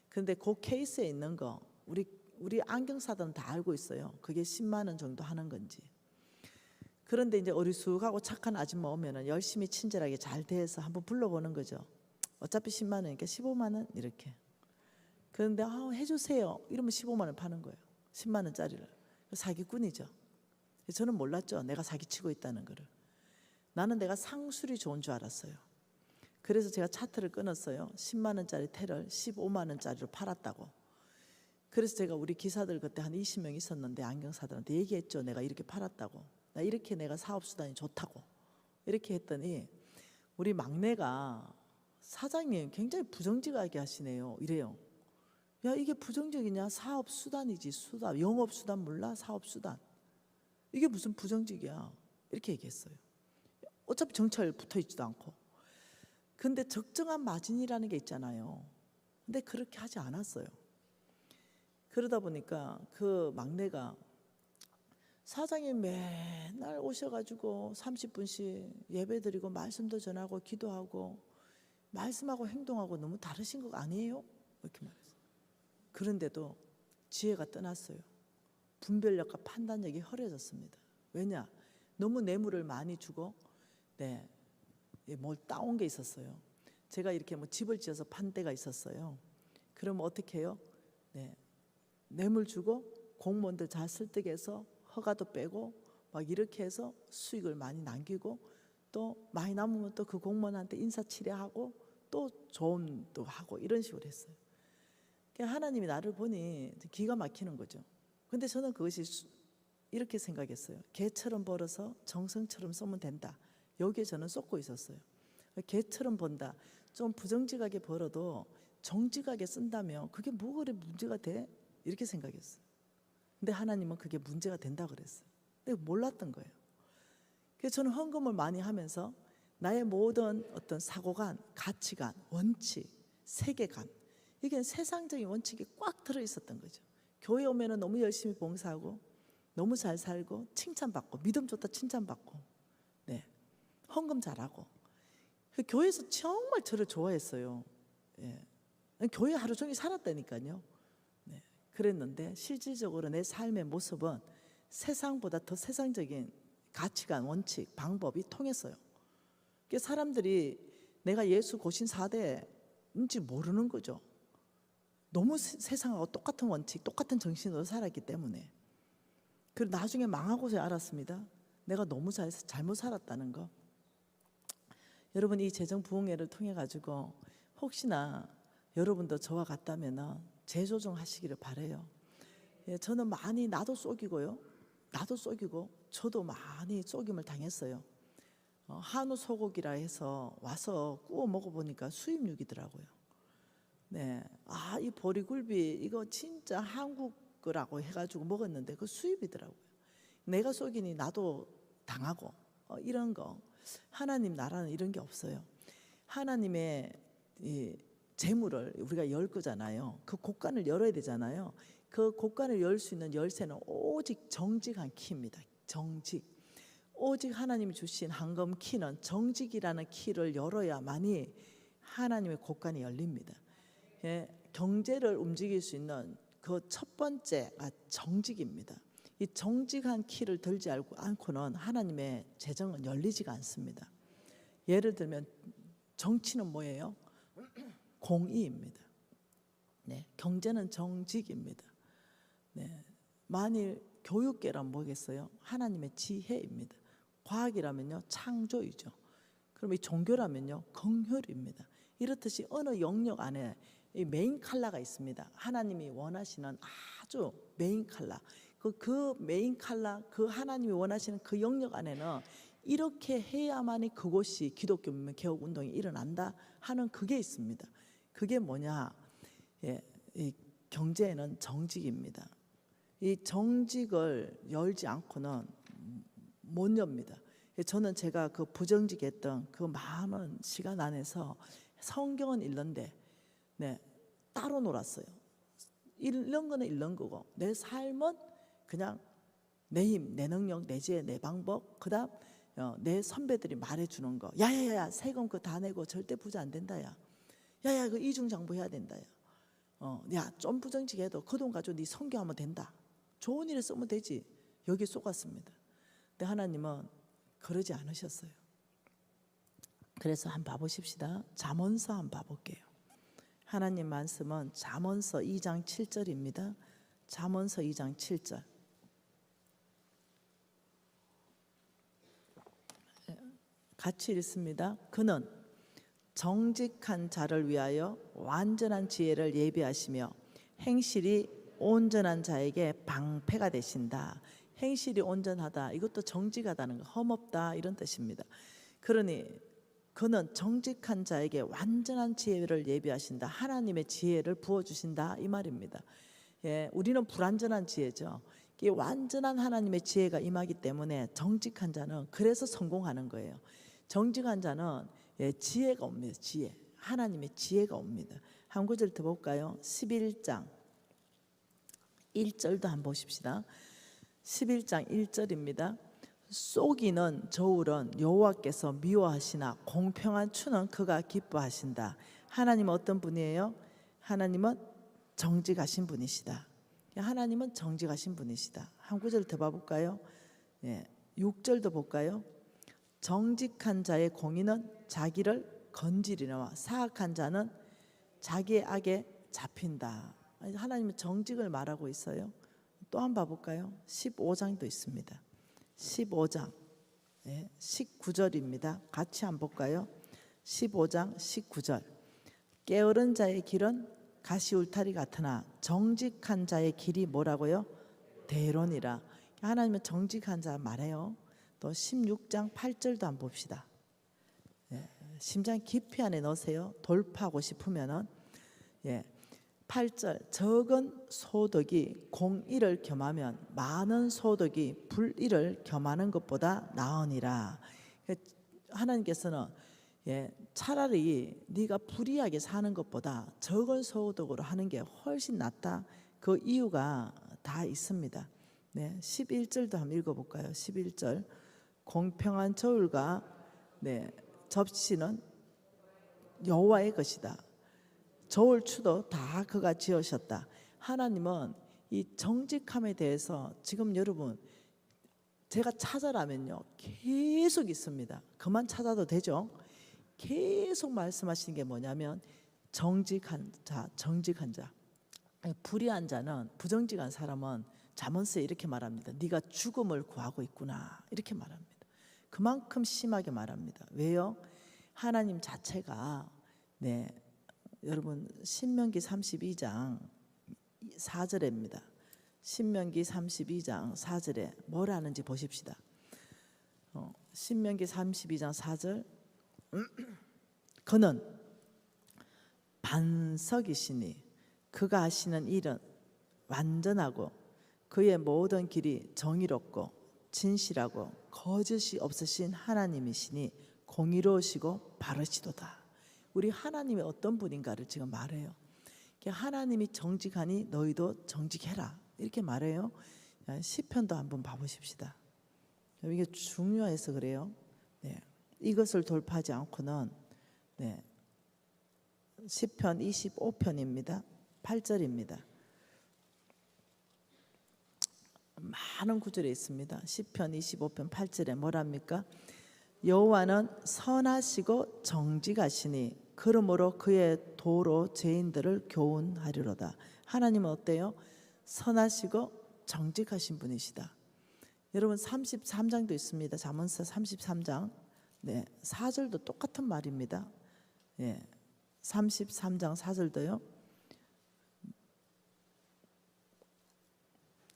그런데 그 케이스에 있는 거 우리 안경사들은 다 알고 있어요. 그게 10만 원 정도 하는 건지. 그런데 이제 어리숙하고 착한 아줌마 오면은 열심히 친절하게 잘 대해서 한번 불러보는 거죠. 어차피 10만 원이니까 15만 원 이렇게. 그런데 해주세요 이러면 15만 원 파는 거예요. 10만 원짜리를. 사기꾼이죠. 저는 몰랐죠. 내가 사기치고 있다는 거를. 나는 내가 상술이 좋은 줄 알았어요. 그래서 제가 차트를 끊었어요. 10만 원짜리 테를 15만 원짜리로 팔았다고. 그래서 제가 우리 기사들 그때 한 20명 있었는데 안경사들한테 얘기했죠. 내가 이렇게 팔았다고. 이렇게 내가 사업수단이 좋다고. 이렇게 했더니 우리 막내가 사장님 굉장히 부정직하게 하시네요. 이래요. 야, 이게 부정직이냐? 사업수단이지. 수단. 영업수단 몰라? 사업수단. 이게 무슨 부정직이야? 이렇게 얘기했어요. 어차피 정찰 붙어있지도 않고. 근데 적정한 마진이라는 게 있잖아요. 근데 그렇게 하지 않았어요. 그러다 보니까 그 막내가 사장님 맨날 오셔가지고 30분씩 예배드리고 말씀도 전하고 기도하고 말씀하고 행동하고 너무 다르신 거 아니에요? 이렇게 말했어요. 그런데도 지혜가 떠났어요. 분별력과 판단력이 허려졌습니다. 왜냐? 너무 뇌물을 많이 주고 뭘 따온 게 있었어요. 제가 이렇게 집을 지어서 판 데가 있었어요. 그러면 어떻게 해요? 뇌물 주고 공무원들 잘 설득해서 허가도 빼고 막 이렇게 해서 수익을 많이 남기고 또 많이 남으면 또 그 공무원한테 인사치레하고 또 조언도 하고 이런 식으로 했어요. 하나님이 나를 보니 기가 막히는 거죠. 근데 저는 그것이 이렇게 생각했어요. 개처럼 벌어서 정성처럼 쏘면 된다. 여기에 저는 쏟고 있었어요. 개처럼 번다. 좀 부정직하게 벌어도 정직하게 쓴다면 그게 뭐 그래 문제가 돼? 이렇게 생각했어요. 근데 하나님은 그게 문제가 된다고 그랬어요. 근데 몰랐던 거예요. 그래서 저는 헌금을 많이 하면서 나의 모든 어떤 사고관, 가치관, 원칙, 세계관, 이게 세상적인 원칙이 꽉 들어있었던 거죠. 교회 오면은 너무 열심히 봉사하고 너무 잘 살고 칭찬받고 믿음 좋다 칭찬받고 헌금 잘하고 교회에서 정말 저를 좋아했어요. 교회 하루 종일 살았다니까요. 그랬는데 실질적으로 내 삶의 모습은 세상보다 더 세상적인 가치관, 원칙, 방법이 통했어요. 사람들이 내가 예수 고신 4대인지 모르는 거죠. 너무 세상하고 똑같은 원칙, 똑같은 정신으로 살았기 때문에. 그리고 나중에 망하고서 알았습니다. 내가 너무 잘못 살았다는 거. 여러분, 이 재정 부흥회를 통해 가지고 혹시나 여러분도 저와 같다면 재조정하시기를 바라요. 저는 많이 나도 쏘기고요. 나도 쏘기고 저도 많이 쏘김을 당했어요. 한우 소고기라 해서 와서 구워 먹어보니까 수입육이더라고요. 이 보리굴비 이거 진짜 한국 거라고 해가지고 먹었는데 그 수입이더라고요. 내가 속이니 나도 당하고 이런 거. 하나님 나라는 이런 게 없어요. 하나님의 이 재물을 우리가 열 거잖아요. 그 곳간을 열어야 되잖아요. 그 곳간을 열 수 있는 열쇠는 오직 정직한 키입니다. 정직. 오직 하나님이 주신 황금 키는 정직이라는 키를 열어야만이 하나님의 곳간이 열립니다. 경제를 움직일 수 있는 그 첫 번째가 정직입니다. 이 정직한 키를 들지 않고는 하나님의 재정은 열리지가 않습니다. 예를 들면 정치는 뭐예요? 공의입니다. 경제는 정직입니다. 네. 만일 교육계란 뭐겠어요? 하나님의 지혜입니다. 과학이라면요 창조이죠. 그럼 이 종교라면요 긍휼입니다. 이렇듯이 어느 영역 안에 이 메인 칼라가 있습니다. 하나님이 원하시는 아주 메인 칼라. 그 메인 칼라, 그 하나님이 원하시는 그 영역 안에는 이렇게 해야만이 그곳이 기독교 문명 개혁 운동이 일어난다 하는 그게 있습니다. 그게 뭐냐? 예, 이 경제에는 정직입니다. 이 정직을 열지 않고는 못 엽니다. 저는 제가 그 부정직했던 그 많은 시간 안에서 성경은 읽는데 네, 따로 놀았어요. 읽는 거는 읽는 거고 내 삶은 그냥 내 힘, 내 능력, 내 지혜, 내 방법, 그다음 내 선배들이 말해주는 거. 야야야 세금 그거 다 내고 절대 부자 안 된다. 야야 그 이중장부해야 된다. 야 좀 부정직해도 그 돈 가지고 네 선교하면 된다. 좋은 일에 쓰면 되지. 여기 속았습니다. 근데 하나님은 그러지 않으셨어요. 그래서 한번 봐보십시다. 잠언서 한번 봐볼게요. 하나님 말씀은 잠언서 2장 7절입니다. 잠언서 2장 7절. 같이 읽습니다. 그는 정직한 자를 위하여 완전한 지혜를 예비하시며 행실이 온전한 자에게 방패가 되신다. 행실이 온전하다. 이것도 정직하다는 거, 험없다 이런 뜻입니다. 그러니 그는 정직한 자에게 완전한 지혜를 예비하신다. 하나님의 지혜를 부어주신다 이 말입니다. 예, 우리는 불완전한 지혜죠. 이 완전한 하나님의 지혜가 임하기 때문에 정직한 자는 그래서 성공하는 거예요. 정직한 자는 지혜가 옵니다. 지혜, 하나님의 지혜가 옵니다. 한 구절 더 볼까요? 11장 1절도 한번 보십시다. 11장 1절입니다. 쏘기는 저울은 여호와께서 미워하시나 공평한 추는 그가 기뻐하신다. 하나님은 어떤 분이에요? 하나님은 정직하신 분이시다. 하나님은 정직하신 분이시다. 한 구절 더 봐볼까요? 6절도 볼까요? 정직한 자의 공의는 자기를 건지리라 사악한 자는 자기의 악에 잡힌다. 하나님은 정직을 말하고 있어요. 또 한번 봐볼까요? 15장도 있습니다. 15장 19절입니다. 같이 한번 볼까요? 15장 19절. 게으른 자의 길은 가시울타리 같으나 정직한 자의 길이 뭐라고요? 대론이라. 하나님은 정직한 자 말해요. 또 16장 8절도 한번 봅시다. 심장 깊이 안에 넣으세요. 돌파하고 싶으면은 8절. 적은 소득이 공의를 겸하면 많은 소득이 불의를 겸하는 것보다 나으니라. 하나님께서는 차라리 네가 불의하게 사는 것보다 적은 소득으로 하는 게 훨씬 낫다. 그 이유가 다 있습니다. 11절도 한번 읽어볼까요? 11절. 공평한 저울과 접시는 여호와의 것이다. 저울추도 다 그가 지으셨다. 하나님은 이 정직함에 대해서 지금 여러분 제가 찾아라면요 계속 있습니다. 그만 찾아도 되죠. 계속 말씀하시는 게 뭐냐면 정직한 자, 정직한 자. 불의한 자는, 부정직한 사람은 잠언서에 이렇게 말합니다. 네가 죽음을 구하고 있구나 이렇게 말합니다. 그만큼 심하게 말합니다. 왜요? 하나님 자체가 여러분 신명기 32장 4절입니다. 신명기 32장 4절에 뭘 하는지 보십시다. 신명기 32장 4절. 그는 반석이시니 그가 하시는 일은 완전하고 그의 모든 길이 정의롭고 진실하고 거짓이 없으신 하나님이시니 공의로우시고 바르시도다. 우리 하나님이 어떤 분인가를 지금 말해요. 하나님이 정직하니 너희도 정직해라 이렇게 말해요. 시편도 한번 봐보십시다. 이게 중요해서 그래요. 이것을 돌파하지 않고는 시편 25편입니다. 8절입니다. 많은 구절이 있습니다. 시편 25편 8절에 뭐랍니까? 여호와는 선하시고 정직하시니 그러므로 그의 도로 죄인들을 교훈하리로다. 하나님은 어때요? 선하시고 정직하신 분이시다. 여러분 33장도 있습니다. 잠언서 33장 4절도 똑같은 말입니다. 33장 4절도요.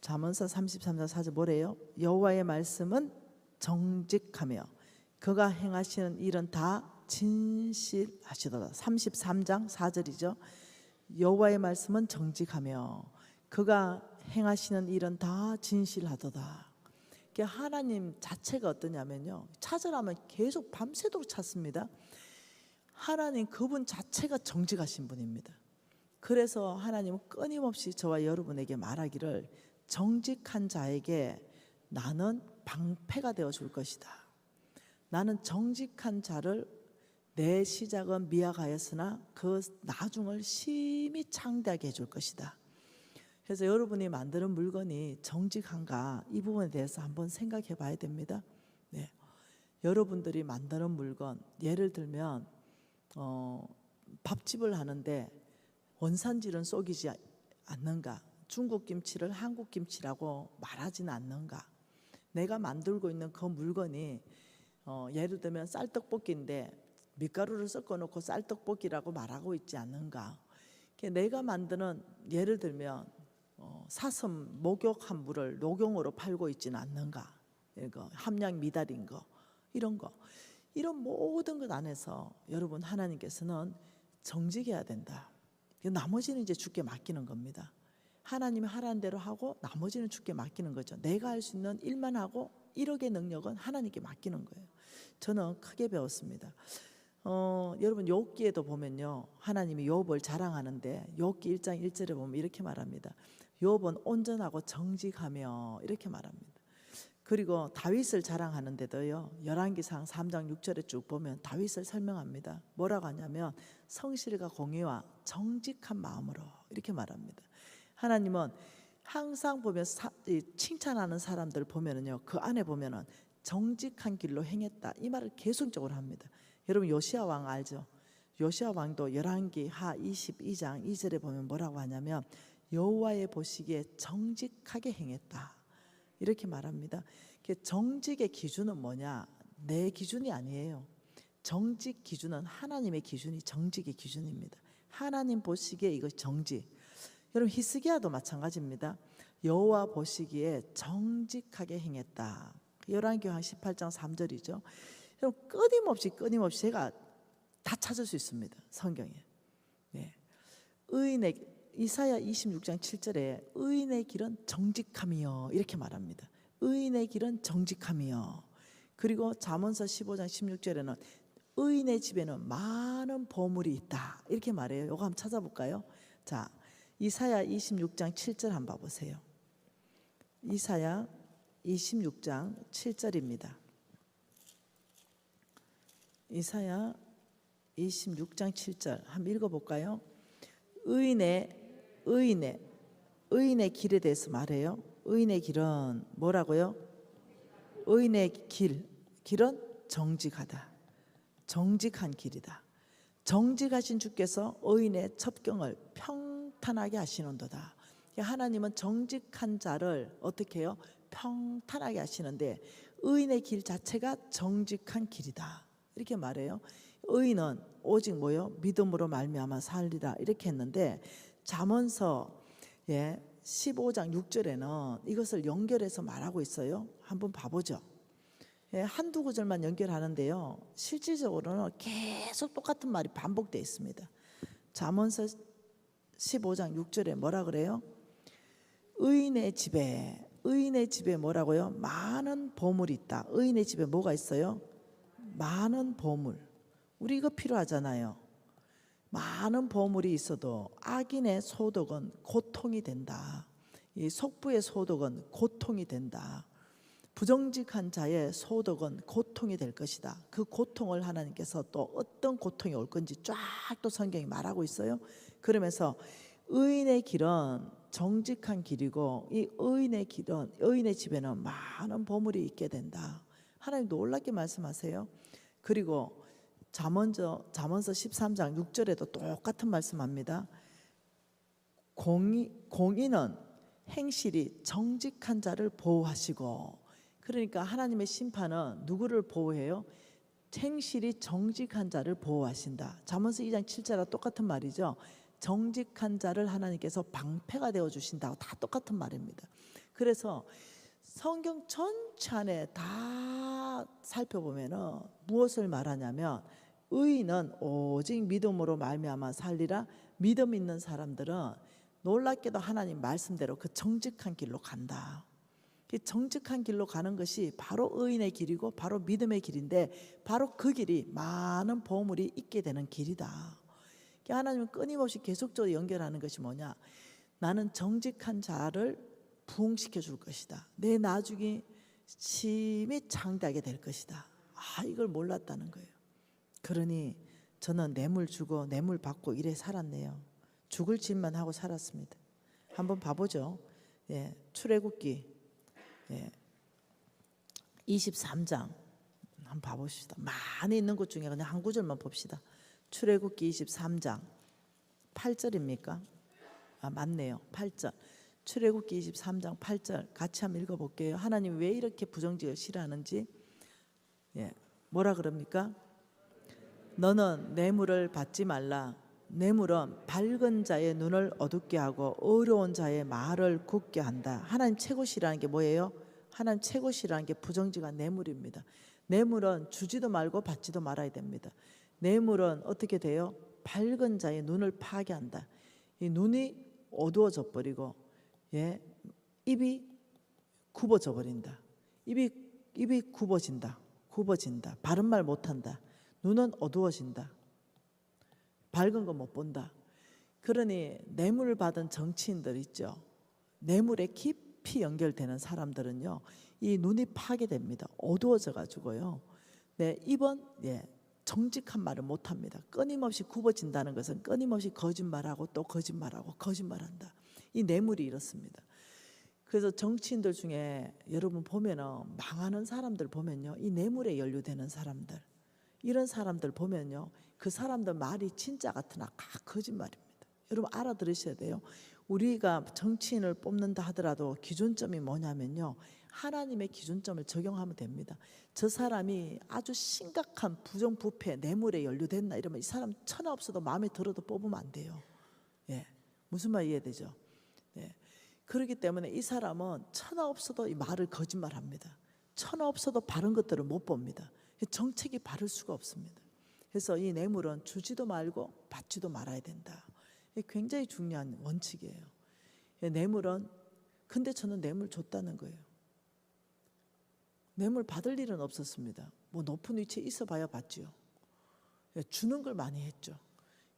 잠언서 33장 4절 뭐래요? 여호와의 말씀은 정직하며 그가 행하시는 일은 다 진실하시도다. 33장 4절이죠. 여호와의 말씀은 정직하며 그가 행하시는 일은 다 진실하도다. 하나님 자체가 어떠냐면요, 찾으라면 계속 밤새도록 찾습니다. 하나님 그분 자체가 정직하신 분입니다. 그래서 하나님은 끊임없이 저와 여러분에게 말하기를 정직한 자에게 나는 방패가 되어 줄 것이다. 나는 정직한 자를 내 시작은 미약하였으나 그 나중을 심히 창대하게 해줄 것이다. 그래서 여러분이 만드는 물건이 정직한가, 이 부분에 대해서 한번 생각해 봐야 됩니다. 여러분들이 만드는 물건, 예를 들면 밥집을 하는데 원산지는 속이지 않는가, 중국 김치를 한국 김치라고 말하지는 않는가, 내가 만들고 있는 그 물건이 예를 들면 쌀떡볶이인데 밀가루를 섞어놓고 쌀떡볶이라고 말하고 있지 않는가, 내가 만드는 예를 들면 사슴 목욕한 물을 녹용으로 팔고 있지는 않는가, 이거 함량 미달인 거, 이런 모든 것 안에서 여러분 하나님께서는 정직해야 된다. 나머지는 이제 주께 맡기는 겁니다. 하나님이 하라는 대로 하고 나머지는 주께 맡기는 거죠. 내가 할 수 있는 일만 하고 1억의 능력은 하나님께 맡기는 거예요. 저는 크게 배웠습니다. 여러분 욥기에도 보면요, 하나님이 욥을 자랑하는데 욥기 1장 1절에 보면 이렇게 말합니다. 욥은 온전하고 정직하며 이렇게 말합니다. 그리고 다윗을 자랑하는데도요, 열왕기상 3장 6절에 쭉 보면 다윗을 설명합니다. 뭐라고 하냐면 성실과 공의와 정직한 마음으로 이렇게 말합니다. 하나님은 항상 보면 칭찬하는 사람들 보면은요, 그 안에 보면은 정직한 길로 행했다, 이 말을 계속적으로 합니다. 여러분 요시야 왕 알죠? 요시야 왕도 열왕기 하 22장 2절에 보면 뭐라고 하냐면 여호와의 보시기에 정직하게 행했다, 이렇게 말합니다. 정직의 기준은 뭐냐? 내 기준이 아니에요. 정직 기준은 하나님의 기준이 정직의 기준입니다. 하나님 보시기에 이거 정직. 여러분 히스기야도 마찬가지입니다. 여호와 보시기에 정직하게 행했다. 열왕기상 18장 3절이죠. 여러분 끊임없이 제가 다 찾을 수 있습니다, 성경에. 의인의 이사야 26장 7절에 의인의 길은 정직함이요, 이렇게 말합니다. 의인의 길은 정직함이요. 그리고 잠언서 15장 16절에는 의인의 집에는 많은 보물이 있다, 이렇게 말해요. 이거 한번 찾아볼까요? 자, 이사야 26장 7절 한번 봐보세요. 이사야 26장 7절입니다. 이사야 26장 7절 한번 읽어볼까요? 의인의 길에 대해서 말해요. 의인의 길은 뭐라고요? 의인의 길은 정직하다. 정직한 길이다. 정직하신 주께서 의인의 첩경을 평탄하게 하시는도다. 하나님은 정직한 자를 어떻게 해요? 평탄하게 하시는데 의인의 길 자체가 정직한 길이다, 이렇게 말해요. 의인은 오직 뭐요? 믿음으로 말미암아 살리라, 이렇게 했는데 잠언서 15장 6절에는 이것을 연결해서 말하고 있어요. 한번 봐보죠. 한두 구절만 연결하는데요, 실질적으로는 계속 똑같은 말이 반복되어 있습니다. 잠언서 15장 6절에 뭐라 그래요? 의인의 집에 뭐라고요? 많은 보물이 있다. 의인의 집에 뭐가 있어요? 많은 보물. 우리 이거 필요하잖아요. 많은 보물이 있어도 악인의 소득은 고통이 된다. 이 속부의 소득은 고통이 된다. 부정직한 자의 소득은 고통이 될 것이다. 그 고통을 하나님께서 또 어떤 고통이 올 건지 쫙 또 성경이 말하고 있어요. 그러면서 의인의 길은 정직한 길이고 이 의인의 집에는 많은 보물이 있게 된다. 하나님 놀랍게 말씀하세요. 그리고 잠언서 13장 6절에도 똑같은 말씀합니다. 공의는 행실이 정직한 자를 보호하시고, 그러니까 하나님의 심판은 누구를 보호해요? 행실이 정직한 자를 보호하신다. 잠언서 2장 7절과 똑같은 말이죠. 정직한 자를 하나님께서 방패가 되어 주신다고 다 똑같은 말입니다. 그래서 성경 전체 안에 다 살펴보면은 무엇을 말하냐면, 의인은 오직 믿음으로 말미암아 살리라. 믿음 있는 사람들은 놀랍게도 하나님 말씀대로 그 정직한 길로 간다. 그 정직한 길로 가는 것이 바로 의인의 길이고 바로 믿음의 길인데, 바로 그 길이 많은 보물이 있게 되는 길이다. 하나님은 끊임없이 계속적으로 연결하는 것이 뭐냐? 나는 정직한 자를 부흥시켜 줄 것이다. 내 나중에 심히 창대하게 될 것이다. 이걸 몰랐다는 거예요. 그러니 저는 뇌물 주고 뇌물 받고 이래 살았네요. 죽을 짓만 하고 살았습니다. 한번 봐보죠. 출애굽기 23장 한번 봐봅시다. 많이 있는 것 중에 그냥 한 구절만 봅시다. 출애굽기 23장 8절입니까? 맞네요. 8절. 출애굽기 23장 8절 같이 한번 읽어볼게요. 하나님 왜 이렇게 부정직을 싫어하는지. 뭐라 그럽니까? 너는 뇌물을 받지 말라. 뇌물은 밝은 자의 눈을 어둡게 하고 어려운 자의 말을 굳게 한다. 하나님 최고 싫어하는 게 뭐예요? 하나님 최고 싫어하는 게 부정직한 뇌물입니다. 뇌물은 주지도 말고 받지도 말아야 됩니다. 뇌물은 어떻게 돼요? 밝은 자의 눈을 파괴한다. 이 눈이 어두워져 버리고 입이 굽어져 버린다. 입이 굽어진다. 바른 말 못한다. 눈은 어두워진다. 밝은 거 못 본다. 그러니 뇌물을 받은 정치인들 있죠. 뇌물에 깊이 연결되는 사람들은요, 이 눈이 파괴됩니다. 어두워져 가지고요. 입은 정직한 말을 못합니다. 끊임없이 굽어진다는 것은 끊임없이 거짓말하고 또 거짓말하고 거짓말한다. 이 뇌물이 이렇습니다. 그래서 정치인들 중에 여러분 보면은 망하는 사람들 보면요, 이 뇌물에 연루되는 사람들, 이런 사람들 보면요, 그 사람들 말이 진짜 같으나 다 거짓말입니다. 여러분 알아들으셔야 돼요. 우리가 정치인을 뽑는다 하더라도 기준점이 뭐냐면요, 하나님의 기준점을 적용하면 됩니다. 저 사람이 아주 심각한 부정부패 뇌물에 연루됐나 이러면 이 사람 천하 없어도 마음에 들어도 뽑으면 안 돼요. 무슨 말 이해되죠? 그렇기 때문에 이 사람은 천하 없어도 이 말을 거짓말합니다. 천하 없어도 바른 것들을 못 봅니다. 정책이 바를 수가 없습니다. 그래서 이 뇌물은 주지도 말고 받지도 말아야 된다. 이게 굉장히 중요한 원칙이에요. 뇌물은, 근데 저는 뇌물 줬다는 거예요. 뇌물 받을 일은 없었습니다. 뭐 높은 위치에 있어봐야 받지요. 주는 걸 많이 했죠.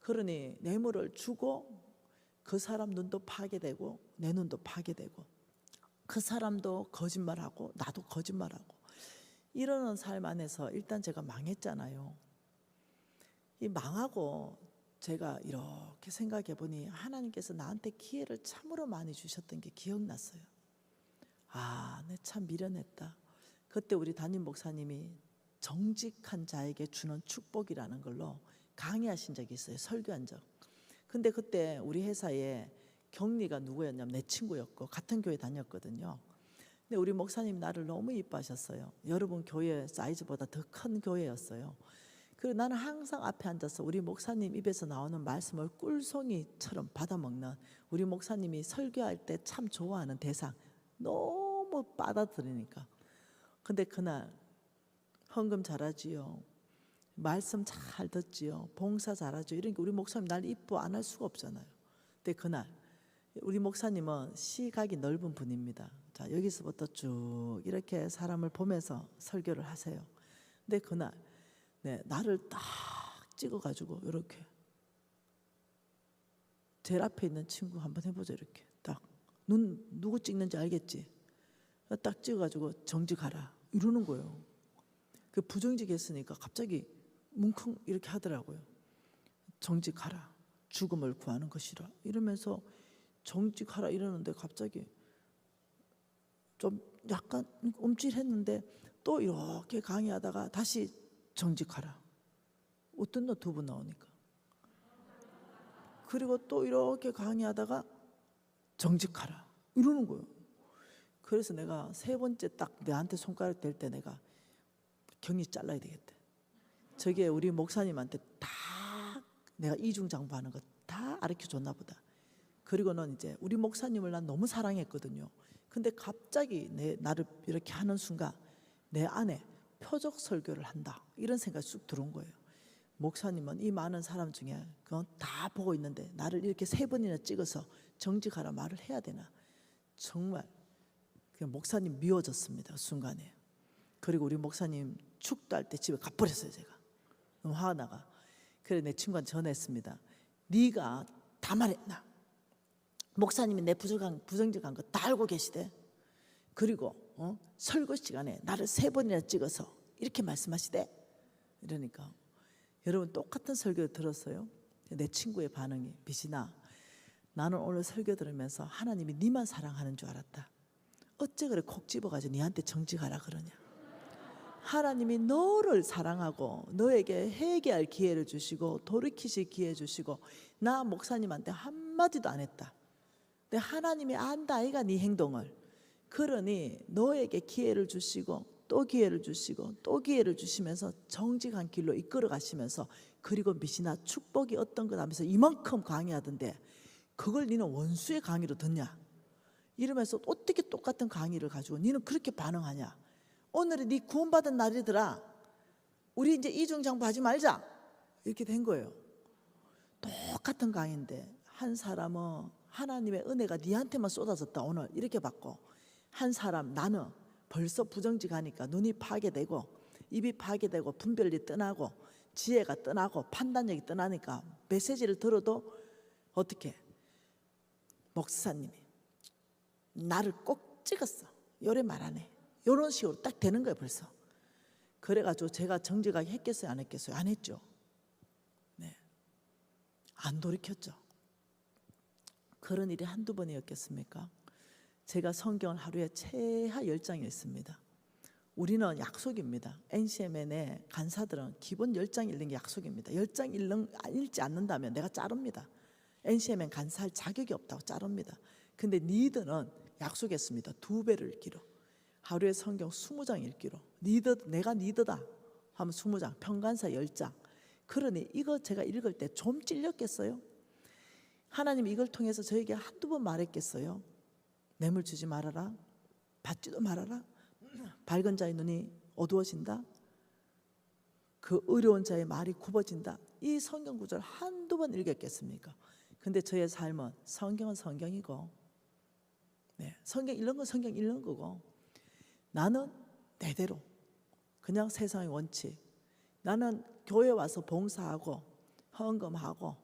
그러니 뇌물을 주고 그 사람 눈도 파괴되고 내 눈도 파괴되고 그 사람도 거짓말하고 나도 거짓말하고 이러는 삶 안에서 일단 제가 망했잖아요. 이 망하고 제가 이렇게 생각해 보니 하나님께서 나한테 기회를 참으로 많이 주셨던 게 기억났어요. 내 참 미련했다. 그때 우리 담임 목사님이 정직한 자에게 주는 축복이라는 걸로 강의하신 적이 있어요. 설교한 적. 근데 그때 우리 회사에 경리가 누구였냐면 내 친구였고 같은 교회 다녔거든요. 근데 우리 목사님 나를 너무 이뻐하셨어요. 여러분 교회 사이즈보다 더 큰 교회였어요. 그리고 나는 항상 앞에 앉아서 우리 목사님 입에서 나오는 말씀을 꿀송이처럼 받아먹는, 우리 목사님이 설교할 때 참 좋아하는 대상, 너무 받아들이니까. 근데 그날 헌금 잘하지요, 말씀 잘 듣지요, 봉사 잘하죠, 이런 게 우리 목사님 날 이뻐 안 할 수가 없잖아요. 근데 그날 우리 목사님은 시각이 넓은 분입니다. 자, 여기서부터 쭉 이렇게 사람을 보면서 설교를 하세요. 근데 그날 나를 딱 찍어가지고 이렇게, 제일 앞에 있는 친구 한번 해보자, 이렇게 딱 눈 누구 찍는지 알겠지? 딱 찍어가지고 정직하라 이러는 거예요. 그 부정직했으니까 갑자기 뭉킁 이렇게 하더라고요. 정직하라, 죽음을 구하는 것이라 이러면서 정직하라 이러는데 갑자기 좀 약간 움찔했는데 또 이렇게 강의하다가 다시 정직하라. 어떤 너 두 분 나오니까. 그리고 또 이렇게 강의하다가 정직하라. 이러는 거예요. 그래서 내가 세 번째 딱 내한테 손가락 댈 때 내가 경리 잘라야 되겠대. 저게 우리 목사님한테 다 내가 이중장부하는 거 다 가르쳐 줬나 보다. 그리고는 이제 우리 목사님을 난 너무 사랑했거든요. 근데 갑자기 나를 이렇게 하는 순간 내 안에 표적 설교를 한다 이런 생각이 쑥 들어온 거예요. 목사님은 이 많은 사람 중에 그건 다 보고 있는데 나를 이렇게 세 번이나 찍어서 정직하라 말을 해야 되나. 정말 목사님 미워졌습니다. 그 순간에. 그리고 우리 목사님 축도할 때 집에 가버렸어요. 제가 너무 화가 나가. 그래 내 친구한테 전화했습니다. 네가 다 말했나. 목사님이 내 부정직한 거 다 알고 계시대. 그리고 설교 시간에 나를 세 번이나 찍어서 이렇게 말씀하시대. 이러니까 여러분 똑같은 설교를 들었어요. 내 친구의 반응이 비신아 나는 오늘 설교 들으면서 하나님이 네만 사랑하는 줄 알았다. 어째 그래 콕 집어가지고 네한테 정직하라 그러냐. 하나님이 너를 사랑하고 너에게 회개할 기회를 주시고 돌이키실 기회 주시고 나 목사님한테 한마디도 안 했다. 근데 하나님이 안다 아이가 네 행동을. 그러니 너에게 기회를 주시고 또 기회를 주시고 또 기회를 주시면서 정직한 길로 이끌어 가시면서 그리고 미신아 축복이 어떤 것 하면서 이만큼 강의하던데 그걸 니는 원수의 강의로 듣냐. 이러면서 어떻게 똑같은 강의를 가지고 니는 그렇게 반응하냐. 오늘이 네 구원받은 날이더라. 우리 이제 이중장부 하지 말자. 이렇게 된 거예요. 똑같은 강의인데 한 사람은 하나님의 은혜가 니한테만 쏟아졌다 오늘 이렇게 받고 한 사람 나는 벌써 부정직하니까 눈이 파괴되고 입이 파괴되고 분별이 떠나고 지혜가 떠나고 판단력이 떠나니까 메시지를 들어도 어떻게 목사님이 나를 꼭 찍었어. 요래 말 안 해. 이런 식으로 딱 되는 거예요 벌써. 그래가지고 제가 정직하게 했겠어요 안 했겠어요? 안 했죠. 네, 안 돌이켰죠. 그런 일이 한두 번이었겠습니까? 제가 성경을 하루에 최하 10장 읽습니다. 우리는 약속입니다. NCMN의 간사들은 기본 10장 읽는 게 약속입니다. 10장 읽지 않는다면 내가 자릅니다. NCMN 간사할 자격이 없다고 자릅니다. 근데 니들은 약속했습니다. 2배를 읽기로. 하루에 성경 20장 읽기로. 내가 니들다 하면 20장, 평간사 10장. 그러니 이거 제가 읽을 때 좀 찔렸겠어요? 하나님이 이걸 통해서 저에게 한두 번 말했겠어요? 뇌물 주지 말아라. 받지도 말아라. 밝은 자의 눈이 어두워진다. 그 어려운 자의 말이 굽어진다. 이 성경 구절을 한두 번 읽었겠습니까? 근데 저의 삶은 성경은 성경이고 성경 읽는 건 성경 읽는 거고 나는 내대로 그냥 세상의 원칙 나는 교회 와서 봉사하고 헌금하고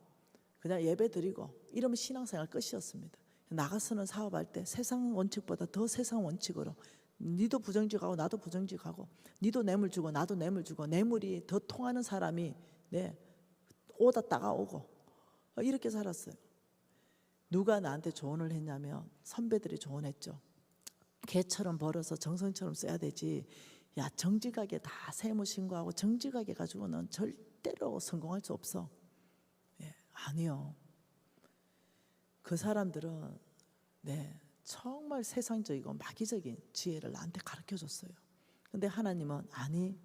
그냥 예배 드리고 이러면 신앙생활 끝이었습니다. 나가서는 사업할 때 세상 원칙보다 더 세상 원칙으로 니도 부정직하고 나도 부정직하고 니도 뇌물 주고 나도 뇌물 주고 뇌물이 더 통하는 사람이 오다 따가오고 이렇게 살았어요. 누가 나한테 조언을 했냐면 선배들이 조언했죠. 개처럼 벌어서 정성처럼 써야 되지. 야 정직하게 다 세무신고하고 정직하게 가지고는 절대로 성공할 수 없어. 아니요. 그 사람들은 정말 세상적이고 마귀적인 지혜를 나한테 가르쳐줬어요. 근데 하나님은 아니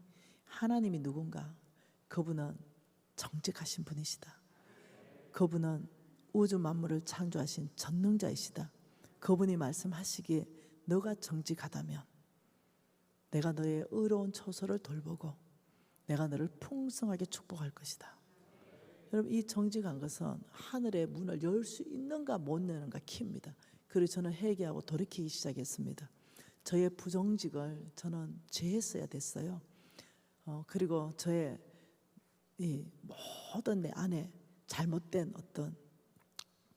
하나님이 누군가 그분은 정직하신 분이시다. 그분은 우주 만물을 창조하신 전능자이시다. 그분이 말씀하시기에 너가 정직하다면 내가 너의 의로운 처소를 돌보고 내가 너를 풍성하게 축복할 것이다. 여러분 이 정직한 것은 하늘의 문을 열 수 있는가 못 여는가 키입니다. 그래서 저는 회개하고 돌이키기 시작했습니다. 저의 부정직을 저는 제했어야 됐어요. 그리고 저의 이 모든 내 안에 잘못된 어떤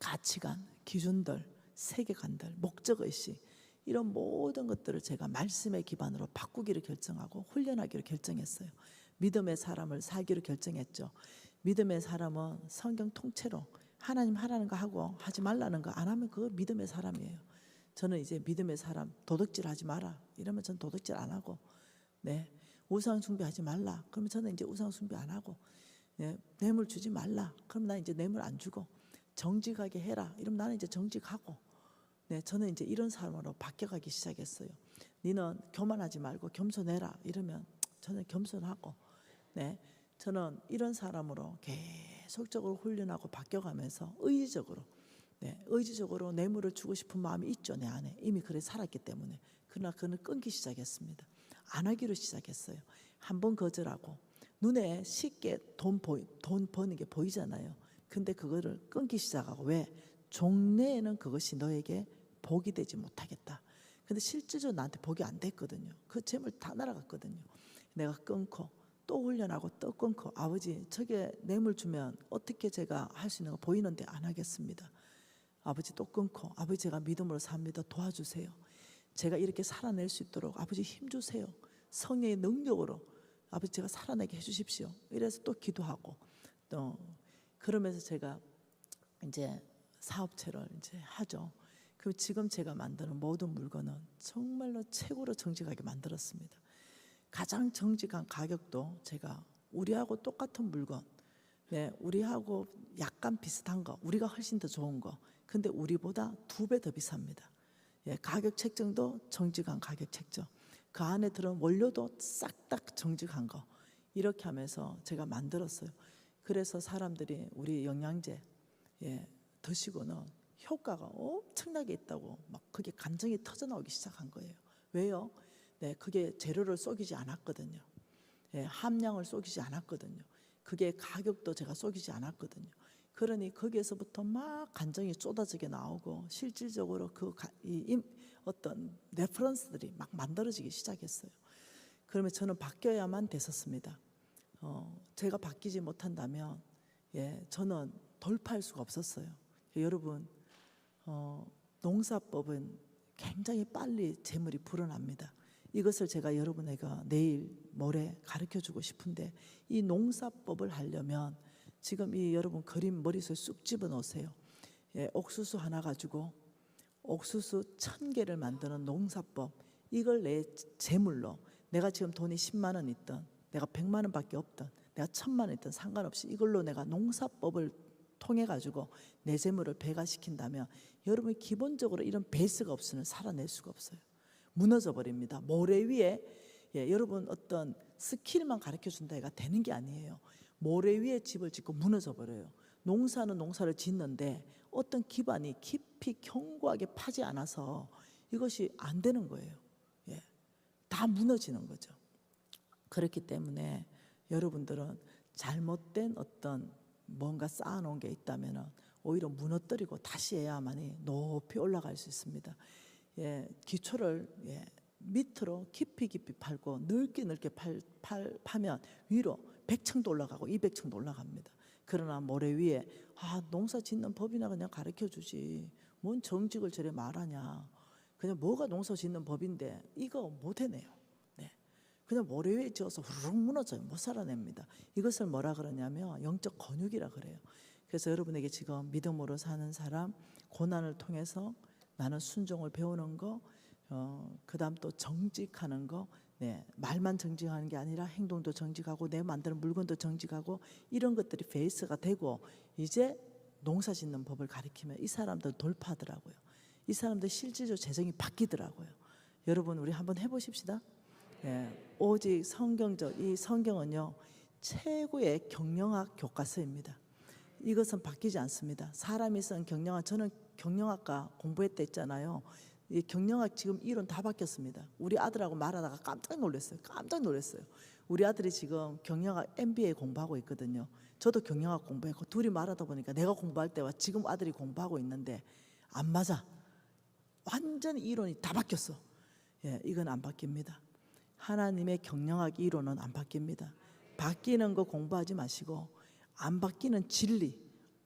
가치관, 기준들, 세계관들, 목적의식 이런 모든 것들을 제가 말씀의 기반으로 바꾸기를 결정하고 훈련하기로 결정했어요. 믿음의 사람을 살기로 결정했죠. 믿음의 사람은 성경 통째로 하나님 하라는 거 하고 하지 말라는 거 안 하면 그거 믿음의 사람이에요. 저는 이제 믿음의 사람 도둑질 하지 마라 이러면 저는 도둑질 안 하고 우상 숭배하지 말라 그러면 저는 이제 우상 숭배 안 하고 뇌물 주지 말라 그러면 나 이제 뇌물 안 주고 정직하게 해라 이러면 나는 이제 정직하고 네, 저는 이제 이런 사람으로 바뀌어가기 시작했어요. 니는 교만하지 말고 겸손해라 이러면 저는 겸손하고, 네, 저는 이런 사람으로 계속적으로 훈련하고 바뀌어가면서 의지적으로, 네, 의지적으로 뇌물을 주고 싶은 마음이 있죠, 내 안에. 이미 그래 살았기 때문에. 그러나 그는 끊기 시작했습니다. 안 하기로 시작했어요. 한 번 거절하고 눈에 쉽게 돈 버는 게 보이잖아요. 근데 그거를 끊기 시작하고, 왜? 종래에는 그것이 너에게 복이 되지 못하겠다. 근데 실질적으로 나한테 복이 안 됐거든요. 그 재물 다 날아갔거든요. 내가 끊고 또 훈련하고 또 끊고, 아버지 저게 뇌물 주면 어떻게 제가 할 수 있는 거 보이는데 안 하겠습니다. 아버지 또 끊고, 아버지 제가 믿음으로 삽니다. 도와주세요. 제가 이렇게 살아낼 수 있도록 아버지 힘 주세요. 성령의 능력으로 아버지 제가 살아내게 해주십시오. 이래서 또 기도하고, 또 그러면서 제가 이제 사업체를 이제 하죠. 그 지금 제가 만드는 모든 물건은 정말로 최고로 정직하게 만들었습니다. 가장 정직한 가격도 제가 우리하고 똑같은 물건, 네, 우리하고 약간 비슷한 거, 우리가 훨씬 더 좋은 거, 근데 우리보다 2배 더 비쌉니다. 예, 가격 책정도 정직한 가격 책정, 그 안에 들어온 원료도 싹 다 정직한 거, 이렇게 하면서 제가 만들었어요. 그래서 사람들이 우리 영양제, 예, 드시고는 효과가 엄청나게 있다고 막 그게 감정이 터져 나오기 시작한 거예요. 왜요? 네, 그게 재료를 속이지 않았거든요. 예, 함량을 속이지 않았거든요. 그게 가격도 제가 속이지 않았거든요. 그러니 거기에서부터 막 감정이 쏟아지게 나오고, 실질적으로 어떤 레퍼런스들이 막 만들어지기 시작했어요. 그러면 저는 바뀌어야만 됐었습니다. 제가 바뀌지 못한다면, 예, 저는 돌파할 수가 없었어요. 여러분, 농사법은 굉장히 빨리 재물이 불어납니다. 이것을 제가 여러분에게 내일 모레 가르쳐주고 싶은데, 이 농사법을 하려면 지금 이 여러분 그림 머릿속에 쑥 집어넣으세요. 예, 옥수수 하나 가지고 옥수수 1000개를 만드는 농사법, 이걸 내 재물로, 내가 지금 돈이 10만 원 있든 내가 100만 원밖에 없든 내가 1000만 원 있든 상관없이 이걸로 내가 농사법을 통해 가지고 내 재물을 배가시킨다면, 여러분이 기본적으로 이런 베이스가 없으면 살아낼 수가 없어요. 무너져 버립니다. 모래 위에, 예, 여러분 어떤 스킬만 가르쳐 준다 해가 되는 게 아니에요. 모래 위에 집을 짓고 무너져 버려요. 농사는 농사를 짓는데 어떤 기반이 깊이 견고하게 파지 않아서 이것이 안 되는 거예요. 예, 다 무너지는 거죠. 그렇기 때문에 여러분들은 잘못된 어떤 뭔가 쌓아놓은 게 있다면 오히려 무너뜨리고 다시 해야만이 높이 올라갈 수 있습니다. 예, 기초를, 예, 밑으로 깊이 팔고 넓게 파면 위로 100층도 올라가고 200층도 올라갑니다. 그러나 모래 위에 농사 짓는 법이나 그냥 가르쳐 주지, 뭔 정직을 저래 말하냐, 그냥 뭐가 농사 짓는 법인데 이거 못 해내요. 네, 그냥 모래 위에 지어서 후루룩 무너져요. 못 살아냅니다. 이것을 뭐라 그러냐면 영적 건육이라 그래요. 그래서 여러분에게 지금 믿음으로 사는 사람, 고난을 통해서 나는 순종을 배우는 거, 그 다음 또 정직하는 거, 네, 말만 정직하는 게 아니라 행동도 정직하고 내 만드는 물건도 정직하고, 이런 것들이 베이스가 되고, 이제 농사 짓는 법을 가르치면 이 사람들 돌파하더라고요. 이 사람들 실질적으로 재정이 바뀌더라고요. 여러분 우리 한번 해보십시다. 네, 오직 이 성경은요 최고의 경영학 교과서입니다. 이것은 바뀌지 않습니다. 사람이 쓴 경영학, 저는 경영학과 공부했다 했잖아요. 이 경영학 지금 이론 다 바뀌었습니다. 우리 아들하고 말하다가 깜짝 놀랐어요. 우리 아들이 지금 경영학 MBA 공부하고 있거든요. 저도 경영학 공부했고, 둘이 말하다 보니까 내가 공부할 때와 지금 아들이 공부하고 있는데 안 맞아. 완전히 이론이 다 바뀌었어. 예, 이건 안 바뀝니다. 하나님의 경영학 이론은 안 바뀝니다. 바뀌는 거 공부하지 마시고, 안 바뀌는 진리,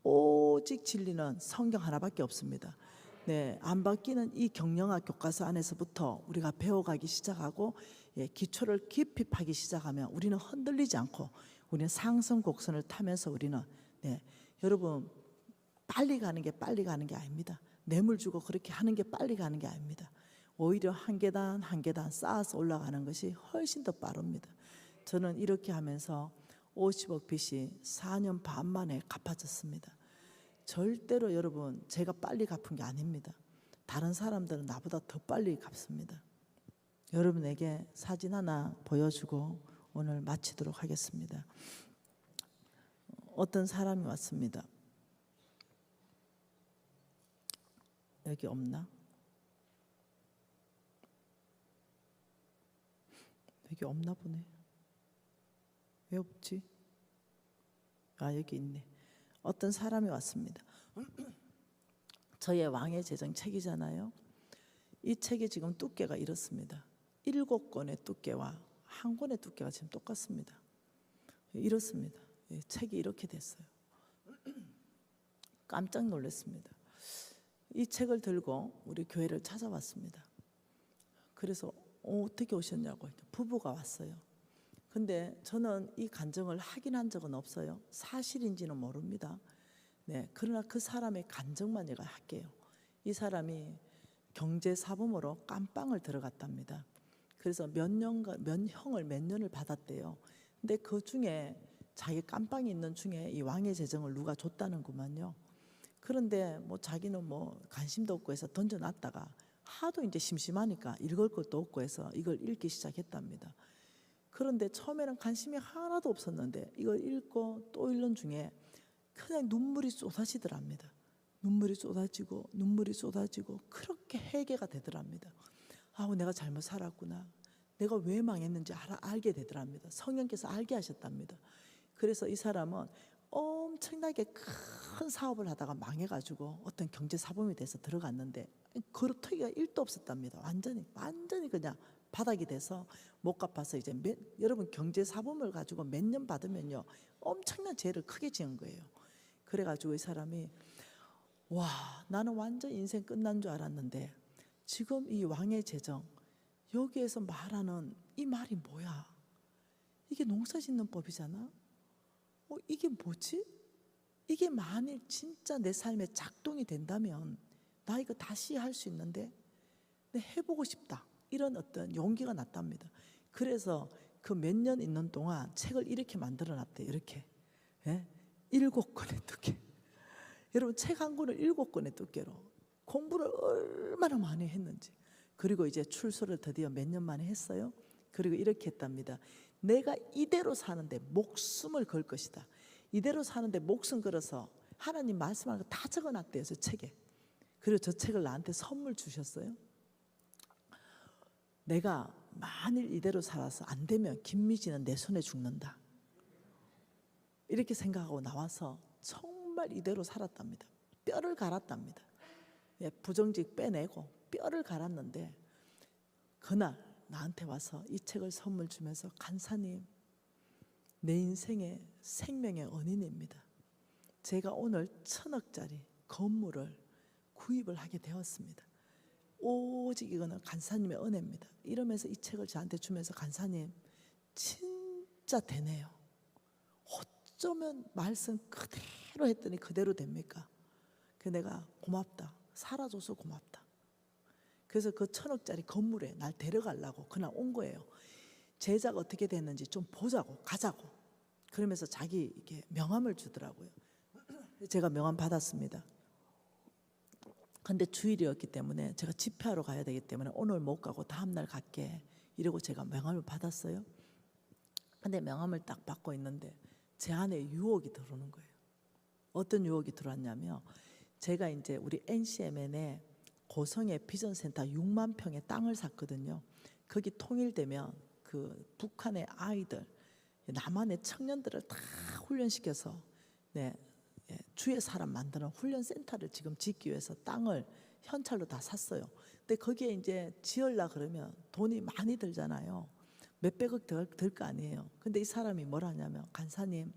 오직 진리는 성경 하나밖에 없습니다. 네, 안 바뀌는 이 경영학 교과서 안에서부터 우리가 배워가기 시작하고, 예, 기초를 깊이 파기 시작하면 우리는 흔들리지 않고 우리는 상승 곡선을 타면서 우리는, 네, 여러분 빨리 가는 게 아닙니다. 뇌물 주고 그렇게 하는 게 빨리 가는 게 아닙니다. 오히려 한 계단 한 계단 쌓아서 올라가는 것이 훨씬 더 빠릅니다. 저는 이렇게 하면서 50억 빚이 4년 반 만에 갚아졌습니다. 절대로 여러분 제가 빨리 갚은 게 아닙니다. 다른 사람들은 나보다 더 빨리 갚습니다. 여러분에게 사진 하나 보여주고 오늘 마치도록 하겠습니다. 어떤 사람이 왔습니다. 여기 없나? 여기 없나 보네. 왜 없지? 아, 여기 있네. 어떤 사람이 왔습니다. 저의 왕의 제정 책이잖아요. 이 책이 지금 두께가 이렇습니다. 7권의 두께와 한 권의 두께가 지금 똑같습니다. 이렇습니다. 책이 이렇게 됐어요. 깜짝 놀랐습니다. 이 책을 들고 우리 교회를 찾아왔습니다. 그래서 어떻게 오셨냐고 부부가 왔어요. 근데 저는 이 간증을 확인한 적은 없어요. 사실인지는 모릅니다. 네, 그러나 그 사람의 간증만 제가 할게요. 이 사람이 경제사범으로 깜빵을 들어갔답니다. 그래서 몇 년을 받았대요. 근데 그 중에 자기 깜빵이 있는 중에 이 왕의 재정을 누가 줬다는구만요. 그런데 뭐 자기는 뭐 관심도 없고 해서 던져놨다가 하도 이제 심심하니까 읽을 것도 없고 해서 이걸 읽기 시작했답니다. 그런데 처음에는 관심이 하나도 없었는데 이걸 읽고 또 읽는 중에 그냥 눈물이 쏟아지더랍니다. 눈물이 쏟아지고 그렇게 회개가 되더랍니다. 아우, 내가 잘못 살았구나. 내가 왜 망했는지 알게 되더랍니다. 성령께서 알게 하셨답니다. 그래서 이 사람은 엄청나게 큰 사업을 하다가 망해가지고 어떤 경제사범이 돼서 들어갔는데 그루터기가 1도 없었답니다. 완전히 그냥 바닥이 돼서 못 갚아서 이제 여러분 경제사범을 가지고 몇 년 받으면요 엄청난 죄를 크게 지은 거예요. 그래가지고 이 사람이 와, 나는 완전 인생 끝난 줄 알았는데 지금 이 왕의 재정 여기에서 말하는 이 말이 뭐야? 이게 농사짓는 법이잖아. 이게 뭐지? 이게 만일 진짜 내 삶에 작동이 된다면 나 이거 다시 할 수 있는데 해보고 싶다. 이런 어떤 용기가 났답니다. 그래서 그 몇 년 있는 동안 책을 이렇게 만들어 놨대요. 이렇게 7권의 두께. 여러분 책 한 권을 7권의 두께로 공부를 얼마나 많이 했는지. 그리고 이제 출소를 드디어 몇 년 만에 했어요. 그리고 이렇게 했답니다. 내가 이대로 사는데 목숨을 걸 것이다. 이대로 사는데 목숨 걸어서 하나님 말씀하는 거 다 적어놨대요. 저 책에. 그리고 저 책을 나한테 선물 주셨어요. 내가 만일 이대로 살아서 안 되면 김미지는 내 손에 죽는다. 이렇게 생각하고 나와서 정말 이대로 살았답니다. 뼈를 갈았답니다. 부정직 빼내고 뼈를 갈았는데 그날 나한테 와서 이 책을 선물 주면서 간사님, 내 인생의 생명의 은인입니다. 제가 오늘 1,000억짜리 건물을 구입을 하게 되었습니다. 오직 이거는 간사님의 은혜입니다. 이러면서 이 책을 저한테 주면서 간사님 진짜 되네요. 어쩌면 말씀 그대로 했더니 그대로 됩니까? 그 내가 고맙다. 살아줘서 고맙다. 그래서 그 1,000억짜리 건물에 날 데려가려고 그날 온 거예요. 제자가 어떻게 됐는지 좀 보자고, 가자고. 그러면서 자기 이렇게 명함을 주더라고요. 제가 명함 받았습니다. 근데 주일이었기 때문에 제가 집회하러 가야 되기 때문에 오늘 못 가고 다음날 갈게 이러고 제가 명함을 받았어요. 근데 명함을 딱 받고 있는데 제 안에 유혹이 들어오는 거예요. 어떤 유혹이 들어왔냐면 제가 이제 우리 NCMN에 고성의 비전센터 6만 평의 땅을 샀거든요. 거기 통일되면 그 북한의 아이들, 남한의 청년들을 다 훈련시켜서 주의 사람 만드는 훈련센터를 지금 짓기 위해서 땅을 현찰로 다 샀어요. 근데 거기에 이제 지으려 그러면 돈이 많이 들잖아요. 몇백억 들 거 아니에요. 근데 이 사람이 뭐라 하냐면 간사님,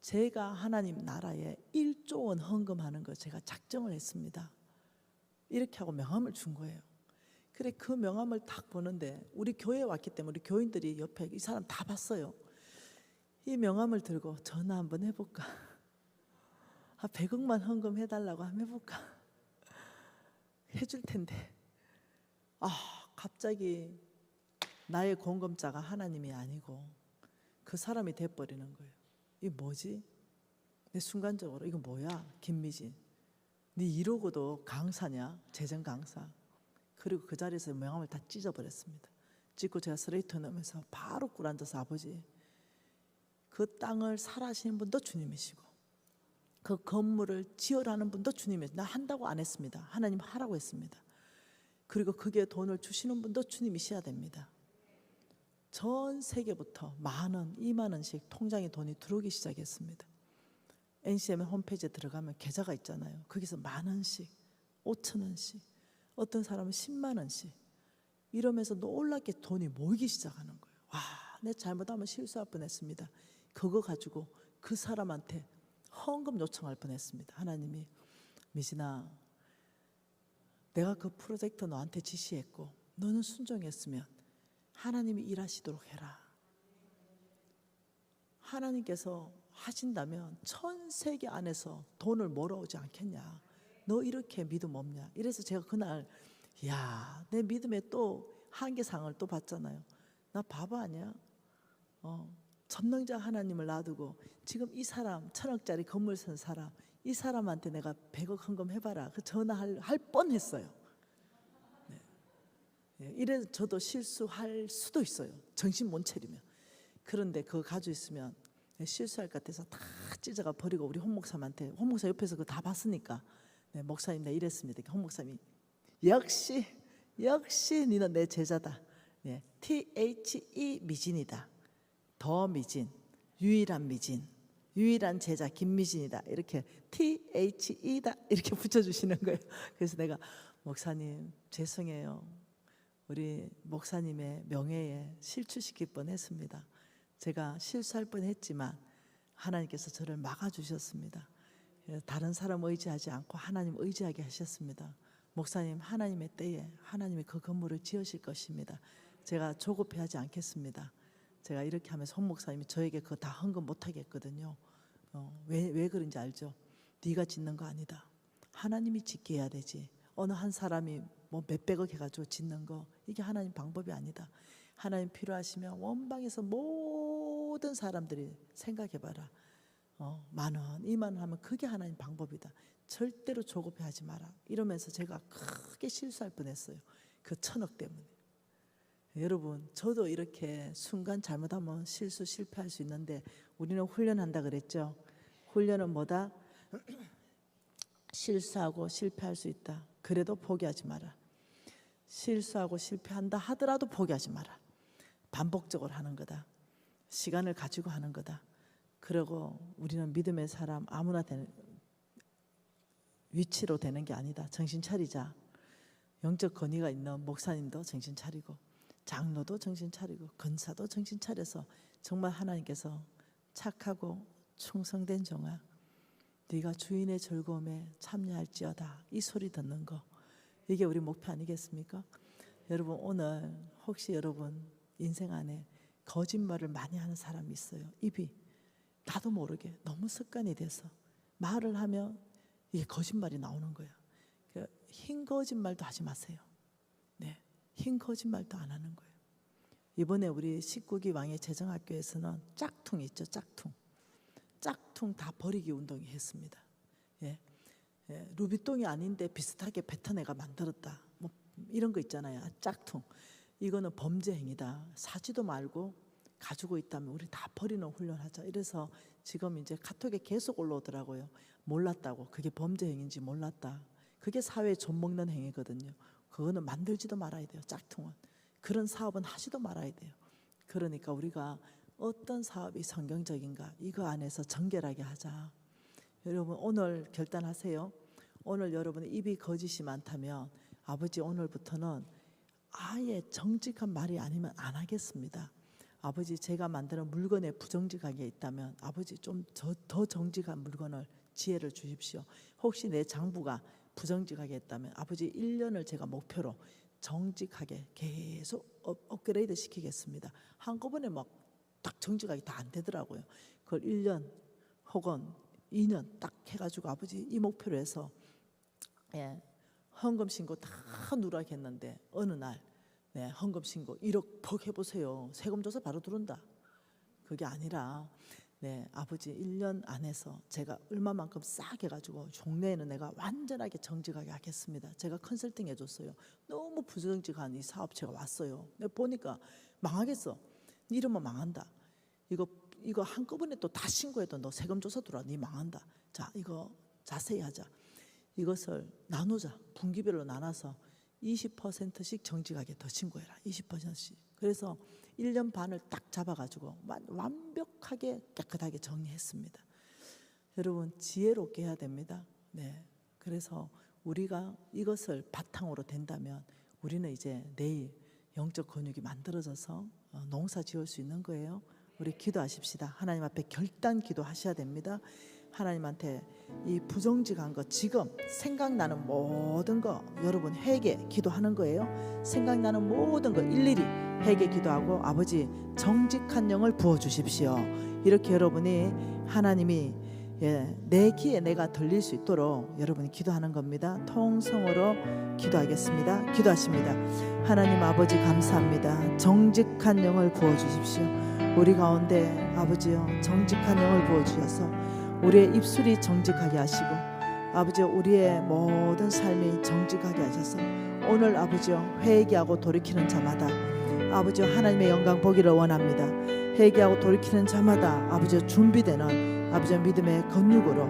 제가 하나님 나라에 1조 원 헌금하는 거 제가 작정을 했습니다. 이렇게 하고 명함을 준 거예요. 그래 그 명함을 딱 보는데 우리 교회에 왔기 때문에 우리 교인들이 옆에 이 사람 다 봤어요. 이 명함을 들고 전화 한번 해볼까? 100억만 헌금해달라고 한번 해볼까? 해줄 텐데 갑자기 나의 공금자가 하나님이 아니고 그 사람이 돼버리는 거예요. 이게 뭐지? 내 순간적으로 이거 뭐야? 김미진 네 이러고도 강사냐? 재정 강사. 그리고 그 자리에서 명함을 다 찢어버렸습니다. 찢고 제가 스레이트 넣으면서 바로 꿇어앉아서 아버지, 그 땅을 살아시는 분도 주님이시고 그 건물을 지으라는 분도 주님이시고, 나 한다고 안 했습니다. 하나님 하라고 했습니다. 그리고 그게 돈을 주시는 분도 주님이셔야 됩니다. 전 세계부터 10,000원, 20,000원씩 통장에 돈이 들어오기 시작했습니다. NCM 홈페이지에 들어가면 계좌가 있잖아요. 거기서 10,000원씩, 5,000원씩, 어떤 사람은 100,000원씩 이러면서 놀랍게 돈이 모이기 시작하는 거예요. 와, 내 잘못하면 실수할 뻔했습니다. 그거 가지고 그 사람한테 헌금 요청할 뻔했습니다. 하나님이, 미진아, 내가 그 프로젝트 너한테 지시했고 너는 순종했으면 하나님이 일하시도록 해라. 하나님께서 하신다면 전 세계 안에서 돈을 몰아오지 않겠냐. 너 이렇게 믿음 없냐. 이래서 제가 그날, 야, 내 믿음에 또 한계상을 또 봤잖아요. 나 바보 아니야? 전능자 하나님을 놔두고 지금 이 사람 1,000억짜리 건물 산 사람, 이 사람한테 내가 100억 헌금 해봐라. 그 전화할 뻔했어요. 네. 이래서 저도 실수할 수도 있어요. 정신 못 차리면. 그런데 그거 가지고 있으면 실수할 것 같아서 다 찢어가 버리고 우리 홍 목사님한테, 홍 목사 옆에서 그거 다 봤으니까, 네, 목사님 내가 이랬습니다. 홍 목사님이 역시 너는 내 제자다. 네, THE 미진이다. 더 미진, 유일한 미진, 유일한 제자 김미진이다. 이렇게 THE다 이렇게 붙여주시는 거예요. 그래서 내가, 목사님 죄송해요. 우리 목사님의 명예에 실추시킬 뻔했습니다. 제가 실수할 뻔했지만 하나님께서 저를 막아주셨습니다. 다른 사람 의지하지 않고 하나님 의지하게 하셨습니다. 목사님, 하나님의 때에 하나님이 그 건물을 지으실 것입니다. 제가 조급해하지 않겠습니다. 제가 이렇게 하면서 홍 목사님이 저에게 그거 다 헌금 못하게 했거든요. 왜 그런지 알죠? 네가 짓는 거 아니다. 하나님이 짓게 해야 되지. 어느 한 사람이 뭐 몇백억 해가지고 짓는 거, 이게 하나님 방법이 아니다. 하나님 필요하시면 원방에서 모든 사람들이 생각해봐라. 10,000원, 20,000원 하면 그게 하나님 방법이다. 절대로 조급해하지 마라. 이러면서 제가 크게 실수할 뻔했어요. 그 1,000억 때문에. 여러분, 저도 이렇게 순간 잘못하면 실패할 수 있는데 우리는 훈련한다 그랬죠. 훈련은 뭐다? 실수하고 실패할 수 있다. 그래도 포기하지 마라. 실수하고 실패한다 하더라도 포기하지 마라. 반복적으로 하는 거다. 시간을 가지고 하는 거다. 그리고 우리는 믿음의 사람 아무나 되는 위치로 되는 게 아니다. 정신 차리자. 영적 권위가 있는 목사님도 정신 차리고, 장로도 정신 차리고, 권사도 정신 차려서 정말 하나님께서 착하고 충성된 종아, 네가 주인의 즐거움에 참여할지어다, 이 소리 듣는 거, 이게 우리 목표 아니겠습니까? 여러분, 오늘 혹시 여러분 인생 안에 거짓말을 많이 하는 사람이 있어요. 입이 나도 모르게 너무 습관이 돼서 말을 하면 이게 거짓말이 나오는 거예요. 흰 거짓말도 하지 마세요. 네, 흰 거짓말도 안 하는 거예요. 이번에 우리 19기 왕의 재정학교에서는 짝퉁 있죠, 짝퉁 다 버리기 운동이 했습니다. 예. 루비똥이 아닌데 비슷하게 뱉어내가 만들었다, 뭐 이런 거 있잖아요. 짝퉁. 이거는 범죄 행위다. 사지도 말고 가지고 있다면 우리 다 버리는 훈련하자. 이래서 지금 이제 카톡에 계속 올라오더라고요. 몰랐다고. 그게 범죄 행위인지 몰랐다. 그게 사회에 좀먹는 행위거든요. 그거는 만들지도 말아야 돼요. 짝퉁은. 그런 사업은 하지도 말아야 돼요. 그러니까 우리가 어떤 사업이 성경적인가, 이거 안에서 정결하게 하자. 여러분, 오늘 결단하세요. 오늘 여러분의 입이 거짓이 많다면 아버지, 오늘부터는 아예 정직한 말이 아니면 안 하겠습니다. 아버지, 제가 만드는 물건에 부정직하게 있다면 아버지 좀 더 정직한 물건을, 지혜를 주십시오. 혹시 내 장부가 부정직하게 했다면 아버지 1년을 제가 목표로 정직하게 계속 업그레이드 시키겠습니다. 한꺼번에 막 딱 정직하게 다 안 되더라고요. 그걸 1년 혹은 2년 딱 해가지고 아버지 이 목표로 해서, 예, 헌금 신고 다 누락했는데 어느 날, 네, 헌금 신고 1억 퍽 해보세요. 세금 조사 바로 들어온다. 그게 아니라 네, 아버지 1년 안에서 제가 얼마만큼 싹 해가지고 종래에는 내가 완전하게 정직하게 하겠습니다. 제가 컨설팅 해줬어요. 너무 부정직한 이 사업체가 왔어요. 내가 보니까 망하겠어. 이러면 망한다. 이거 한꺼번에 또 다 신고해도 너 세금 조사 들어와. 니 망한다. 자, 이거 자세히 하자. 이것을 나누자. 분기별로 나눠서 20%씩 정직하게 더 신고해라. 20%씩. 그래서 1년 반을 딱 잡아가지고 완벽하게 깨끗하게 정리했습니다. 여러분 지혜롭게 해야 됩니다. 네, 그래서 우리가 이것을 바탕으로 된다면 우리는 이제 내일 영적 근육이 만들어져서 농사 지을 수 있는 거예요. 우리 기도하십시다. 하나님 앞에 결단 기도하셔야 됩니다. 하나님한테 이 부정직한 거 지금 생각나는 모든 거 여러분 회개 기도하는 거예요. 생각나는 모든 거 일일이 회개 기도하고 아버지 정직한 영을 부어주십시오. 이렇게 여러분이 하나님이 내 귀에 내가 들릴 수 있도록 여러분이 기도하는 겁니다. 통성으로 기도하겠습니다. 기도하십니다. 하나님 아버지 감사합니다. 정직한 영을 부어주십시오. 우리 가운데 아버지요 정직한 영을 부어주셔서 우리의 입술이 정직하게 하시고 아버지 우리의 모든 삶이 정직하게 하셔서 오늘 아버지요 회개하고 돌이키는 자마다 아버지 하나님의 영광 보기를 원합니다. 회개하고 돌이키는 자마다 아버지 준비되는 아버지 믿음의 근육으로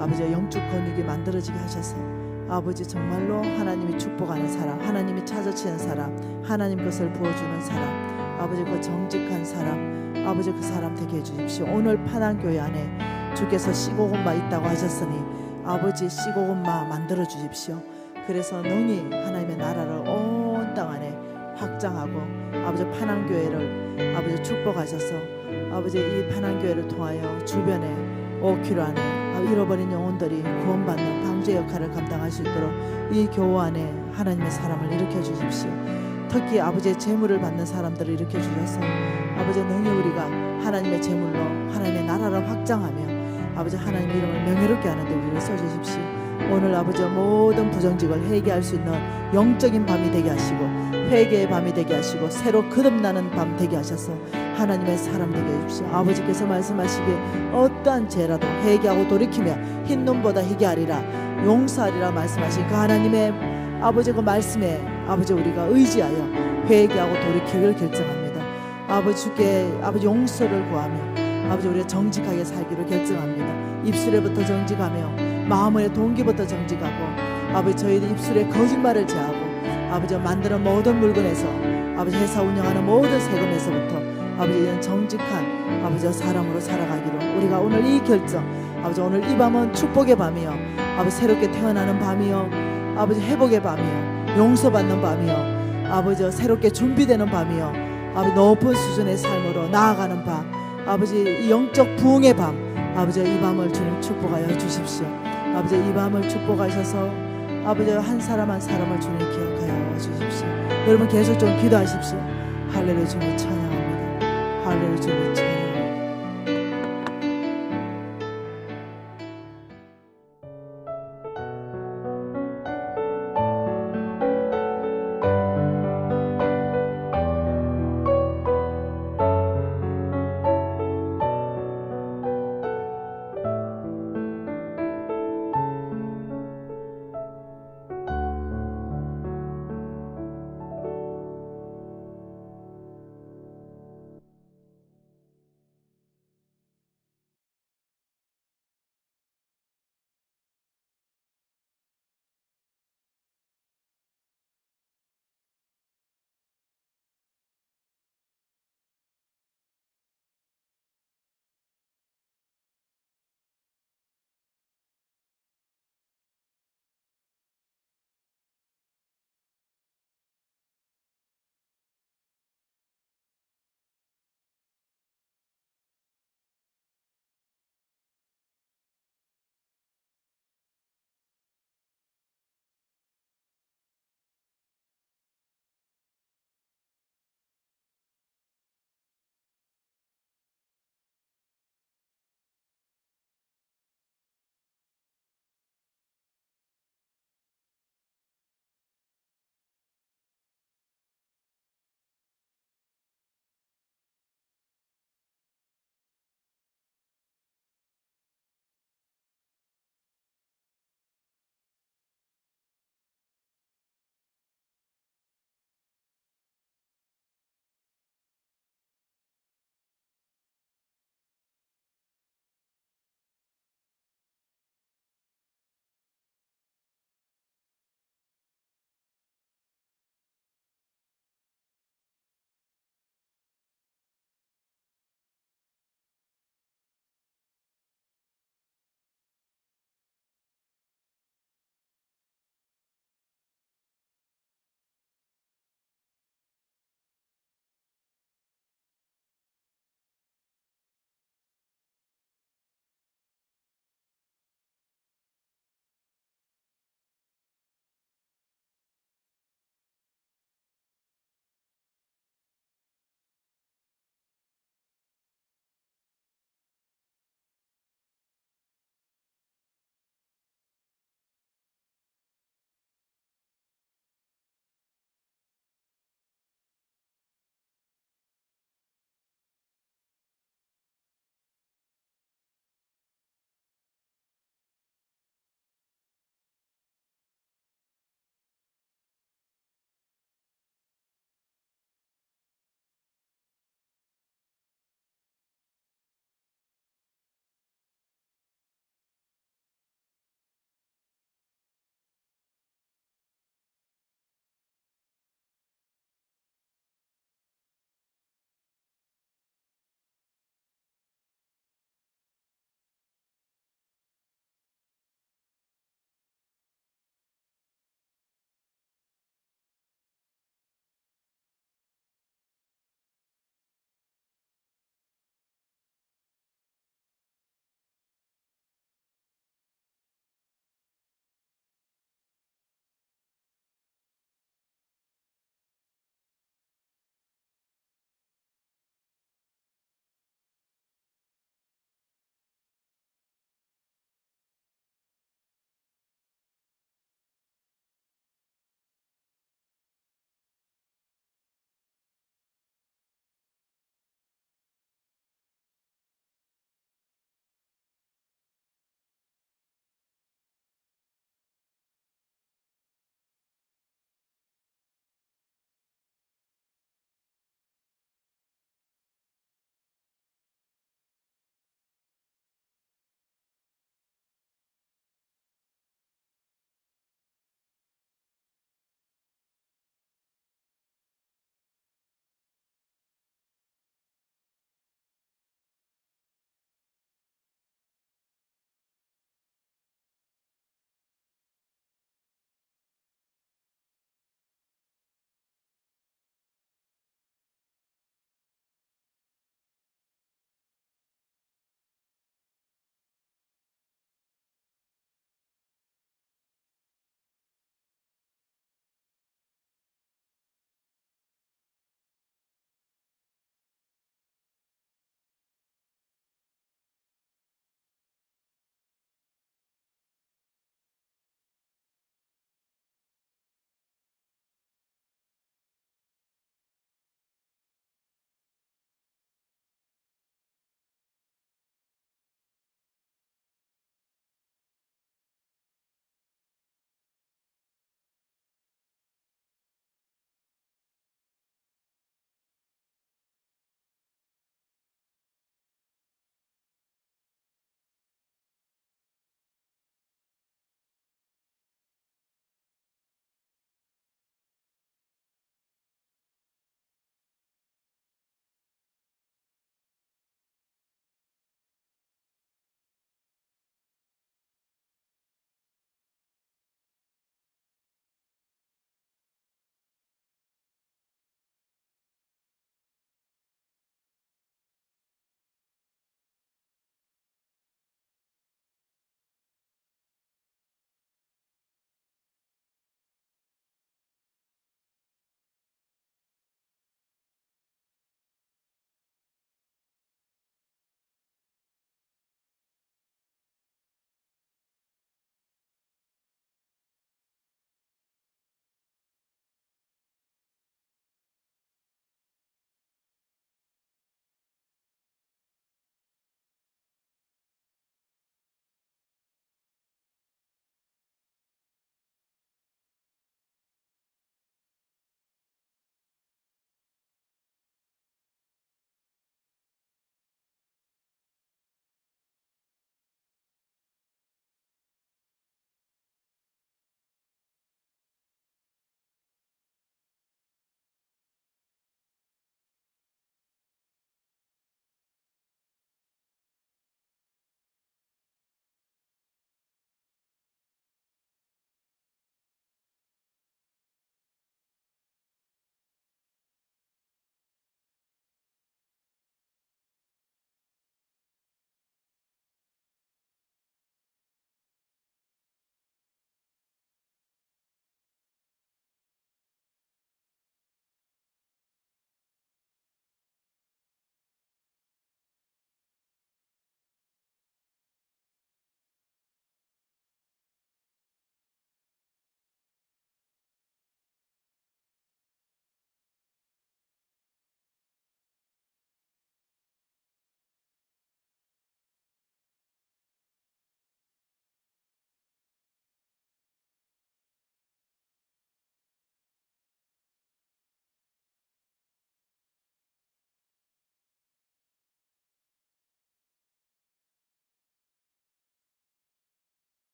아버지 영적 근육이 만들어지게 하셔서 아버지 정말로 하나님이 축복하는 사람, 하나님이 찾아치는 사람, 하나님 것을 부어주는 사람, 아버지 그 정직한 사람, 아버지 그 사람 되게 해주십시오. 오늘 파단교회 안에 주께서 씨고금마 있다고 하셨으니 아버지 씨고금마 만들어 주십시오. 그래서 능히 하나님의 나라를 온 땅 안에 확장하고 아버지 파난교회를 아버지 축복하셔서 아버지 이 파난교회를 통하여 주변에 5km 안에 잃어버린 영혼들이 구원받는 방제 역할을 감당할 수 있도록 이 교회 안에 하나님의 사람을 일으켜 주십시오. 특히 아버지의 재물을 받는 사람들을 일으켜 주셔서 아버지 능히 우리가 하나님의 재물로 하나님의 나라를 확장하며 아버지 하나님의 이름을 명예롭게 하는 데 우리를 써주십시오. 오늘 아버지 모든 부정직을 회개할 수 있는 영적인 밤이 되게 하시고 회개의 밤이 되게 하시고 새로 거듭나는 밤 되게 하셔서 하나님의 사람 되게 해주십시오. 아버지께서 말씀하시기에 어떠한 죄라도 회개하고 돌이키며 흰 눈보다 희게 하리라 용서하리라 말씀하신 그 하나님의 아버지 그 말씀에 아버지 우리가 의지하여 회개하고 돌이키기를 결정합니다. 아버지 주께 아버지 용서를 구하며 아버지 우리가 정직하게 살기를 결정합니다. 입술에부터 정직하며 마음의 동기부터 정직하고 아버지 저희들 입술에 거짓말을 제하고 아버지 만드는 모든 물건에서 아버지 회사 운영하는 모든 세금에서부터 아버지 이런 정직한 아버지 사람으로 살아가기로 우리가 오늘 이 결정 아버지 오늘 이 밤은 축복의 밤이요 아버지 새롭게 태어나는 밤이요 아버지 회복의 밤이요 용서받는 밤이요 아버지 새롭게 준비되는 밤이요 아버지 높은 수준의 삶으로 나아가는 밤 아버지 이 영적 부흥의 밤 아버지 이 밤을 주님 축복하여 주십시오. 아버지 이 밤을 축복하셔서 아버지 한 사람 한 사람을 주님 기억하여 주십시오. 여러분 계속 좀 기도하십시오. 할렐루야 주님 찬양합니다. 할렐루야 주님 찬양.